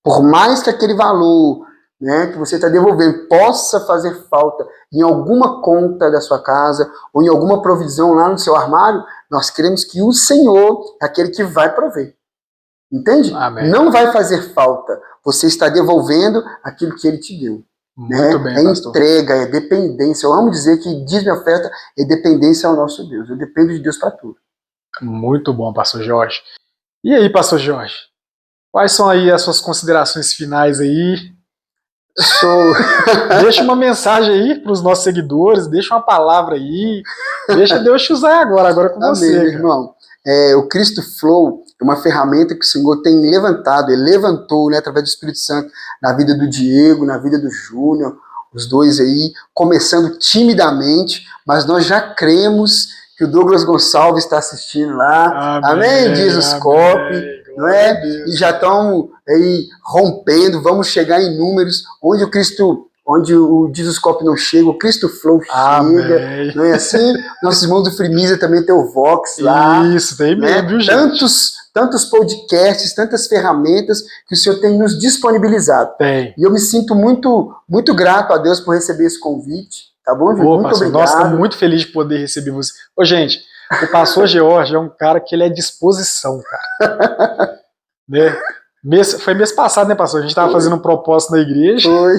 Por mais que aquele valor, né, que você está devolvendo possa fazer falta em alguma conta da sua casa ou em alguma provisão lá no seu armário, nós queremos que o Senhor é aquele que vai prover. Entende? Amém. Não vai fazer falta. Você está devolvendo aquilo que Ele te deu. Muito bem, pastor. Entrega, é dependência. Eu amo dizer que dízimo e oferta é dependência ao nosso Deus. Eu dependo de Deus para tudo. Muito bom, pastor Jorge. E aí, pastor Jorge? Quais são aí as suas considerações finais aí? Deixa uma mensagem aí para os nossos seguidores, deixa uma palavra aí, deixa Deus te usar agora com você. Amém, meu irmão. O Cristo Flow é uma ferramenta que o Senhor tem levantado, Ele levantou, né, através do Espírito Santo, na vida do Diego, na vida do Júnior, os dois aí, começando timidamente, mas nós já cremos que o Douglas Gonçalves está assistindo lá. Amém? Diz os copy. Não é? E já estão aí rompendo, vamos chegar em números onde o Jesus Cop não chega, o Cristo Flow chega, não é assim? Nossos irmãos do Freemisa também tem o Vox lá. Isso, tem mesmo, viu, gente? Tantos podcasts, tantas ferramentas que o Senhor tem nos disponibilizado. Tem. E eu me sinto muito, muito grato a Deus por receber esse convite, tá bom, Júlio? Muito obrigado. Nós estamos muito felizes de poder receber você. Ô, gente, o pastor George é um cara que ele é disposição, cara. Né? Foi mês passado, né, pastor? A gente estava fazendo um propósito na igreja. Foi.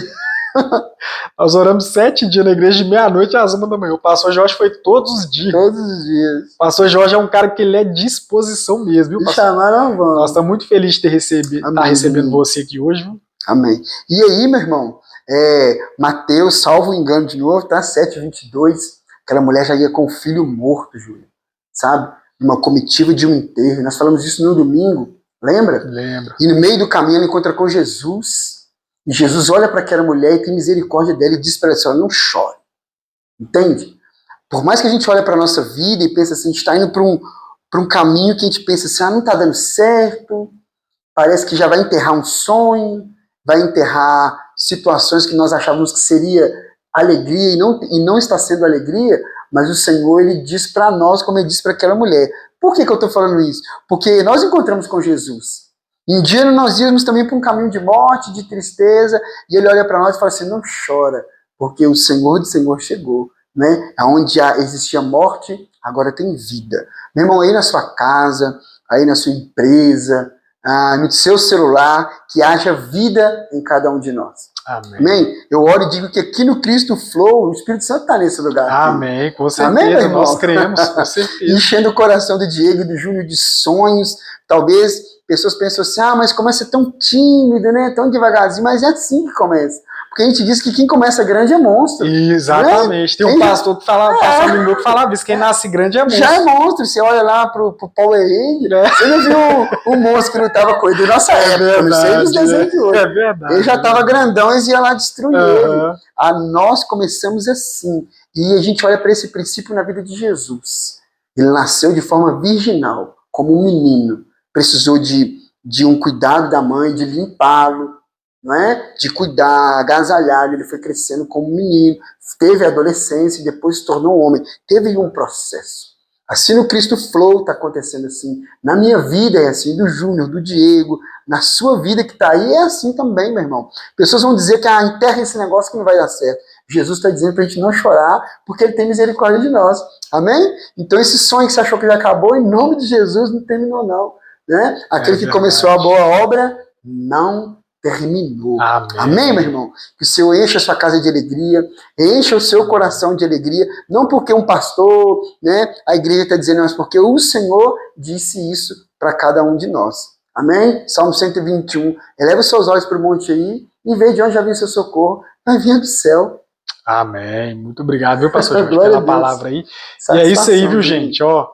Nós oramos 7 dias na igreja, de meia-noite às 1h. O pastor Jorge foi todos os dias. Todos os dias. O pastor Jorge é um cara que ele é disposição mesmo, viu, pastor? Chamaram, vamos. Nós estamos muito felizes de estar recebendo você aqui hoje, viu? Amém. E aí, meu irmão, Mateus, salvo engano de novo, tá? 7:22, aquela mulher já ia com o filho morto, Júlio, sabe? Uma comitiva de um enterro. Nós falamos isso no domingo, lembra? Lembro. E no meio do caminho ela encontra com Jesus. E Jesus olha para aquela mulher e tem misericórdia dela e diz para ela assim, não chore. Entende? Por mais que a gente olhe para a nossa vida e pense assim, a gente está indo para um caminho que a gente pensa assim, não está dando certo, parece que já vai enterrar um sonho, vai enterrar situações que nós achávamos que seria alegria e não está sendo alegria, mas o Senhor, ele diz para nós, como ele disse para aquela mulher. Por que eu estou falando isso? Porque nós encontramos com Jesus. Um dia nós íamos também para um caminho de morte, de tristeza, e ele olha para nós e fala assim, não chora, porque o Senhor do Senhor chegou, né? Onde existia morte, agora tem vida. Meu irmão, aí na sua casa, aí na sua empresa, no seu celular, que haja vida em cada um de nós. Amém. Amém? Eu oro e digo que aqui no Cristo Flow, o Espírito Santo está nesse lugar. Amém, com certeza, Amém, nós cremos, com certeza. Enchendo o coração do Diego e do Júnior de sonhos. Talvez pessoas pensam assim, mas começa tão tímido, né? Tão devagarzinho, mas é assim que começa. Porque a gente diz que quem começa grande é monstro. Exatamente. Né? Tem um pastor que falava, pastor amigo meu que falava isso, quem nasce grande é monstro. Já é monstro. Você olha lá pro Power Ranger, você não viu o monstro que lutava com ele da nossa época, verdade, não sei dos desenhos de hoje. É verdade. Ele já estava grandão, eles iam lá destruir ele. Nós começamos assim. E a gente olha para esse princípio na vida de Jesus. Ele nasceu de forma virginal, como um menino. Precisou de um cuidado da mãe, de limpá-lo, não é? De cuidar, agasalhar. Ele foi crescendo como um menino, teve a adolescência e depois se tornou um homem. Teve um processo. Assim no Cristo Flow está acontecendo assim. Na minha vida é assim, do Júnior, do Diego, na sua vida que está aí é assim também, meu irmão. Pessoas vão dizer que enterra esse negócio que não vai dar certo. Jesus está dizendo para a gente não chorar, porque ele tem misericórdia de nós. Amém? Então esse sonho que você achou que já acabou, em nome de Jesus, não terminou não. Né? Aquele que começou a boa obra, não terminou. Amém. Amém, meu irmão? Que o Senhor encha a sua casa de alegria, encha o seu coração de alegria, não porque um pastor, né, a igreja está dizendo, mas porque o Senhor disse isso para cada um de nós. Amém? Salmo 121. Eleva os seus olhos para o monte aí e vê de onde já vem o seu socorro. Vai vir do céu. Amém. Muito obrigado, viu, pastor Jorge, pela palavra aí. E é isso aí, viu, gente? Ó,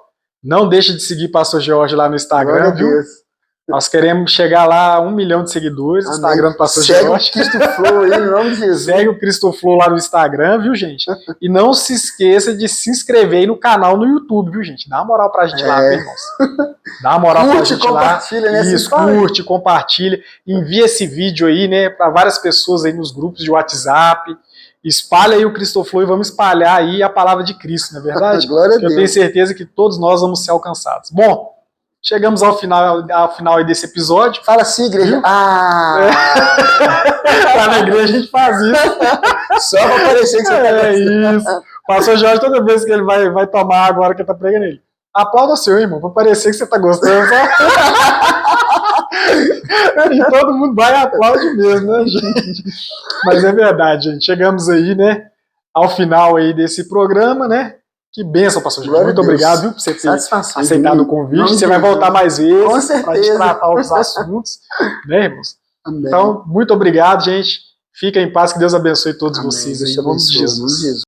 não deixe de seguir pastor Jorge lá no Instagram, viu? Nós queremos chegar lá a 1 milhão de seguidores no Instagram do pastor Jorge. Segue o Cristo Flow aí, em nome de Jesus. Segue o Cristo Flow lá no Instagram, viu, gente? E não se esqueça de se inscrever aí no canal no YouTube, viu, gente? Dá uma moral pra gente lá, viu, irmãos? Dá uma moral pra gente lá. Compartilha, né? Isso, curte, compartilha. Envia esse vídeo aí, né, pra várias pessoas aí nos grupos de WhatsApp. Espalha aí o Cristo Flow e vamos espalhar aí a palavra de Cristo, não é verdade? Glória a Deus. Eu tenho certeza que todos nós vamos ser alcançados. Bom, chegamos ao final aí desse episódio. Fala assim, igreja. Lá na igreja a gente faz isso. Só pra parecer que você tá isso. O pastor Jorge, toda vez que ele vai tomar água, a hora que ele tá pregando ele. Aplauda o senhor, irmão, pra parecer que você tá gostando. E todo mundo vai e aplaude mesmo, né, gente? Mas é verdade, gente. Chegamos aí, né, ao final aí desse programa, né? Que bênção, pastor Jorge. Muito obrigado, viu, por você ter aceitado o convite. Você vai voltar mais vezes para a gente tratar outros assuntos, né, irmãos? Amém. Então, muito obrigado, gente. Fiquem em paz, que Deus abençoe todos vocês aí, em nome de Jesus.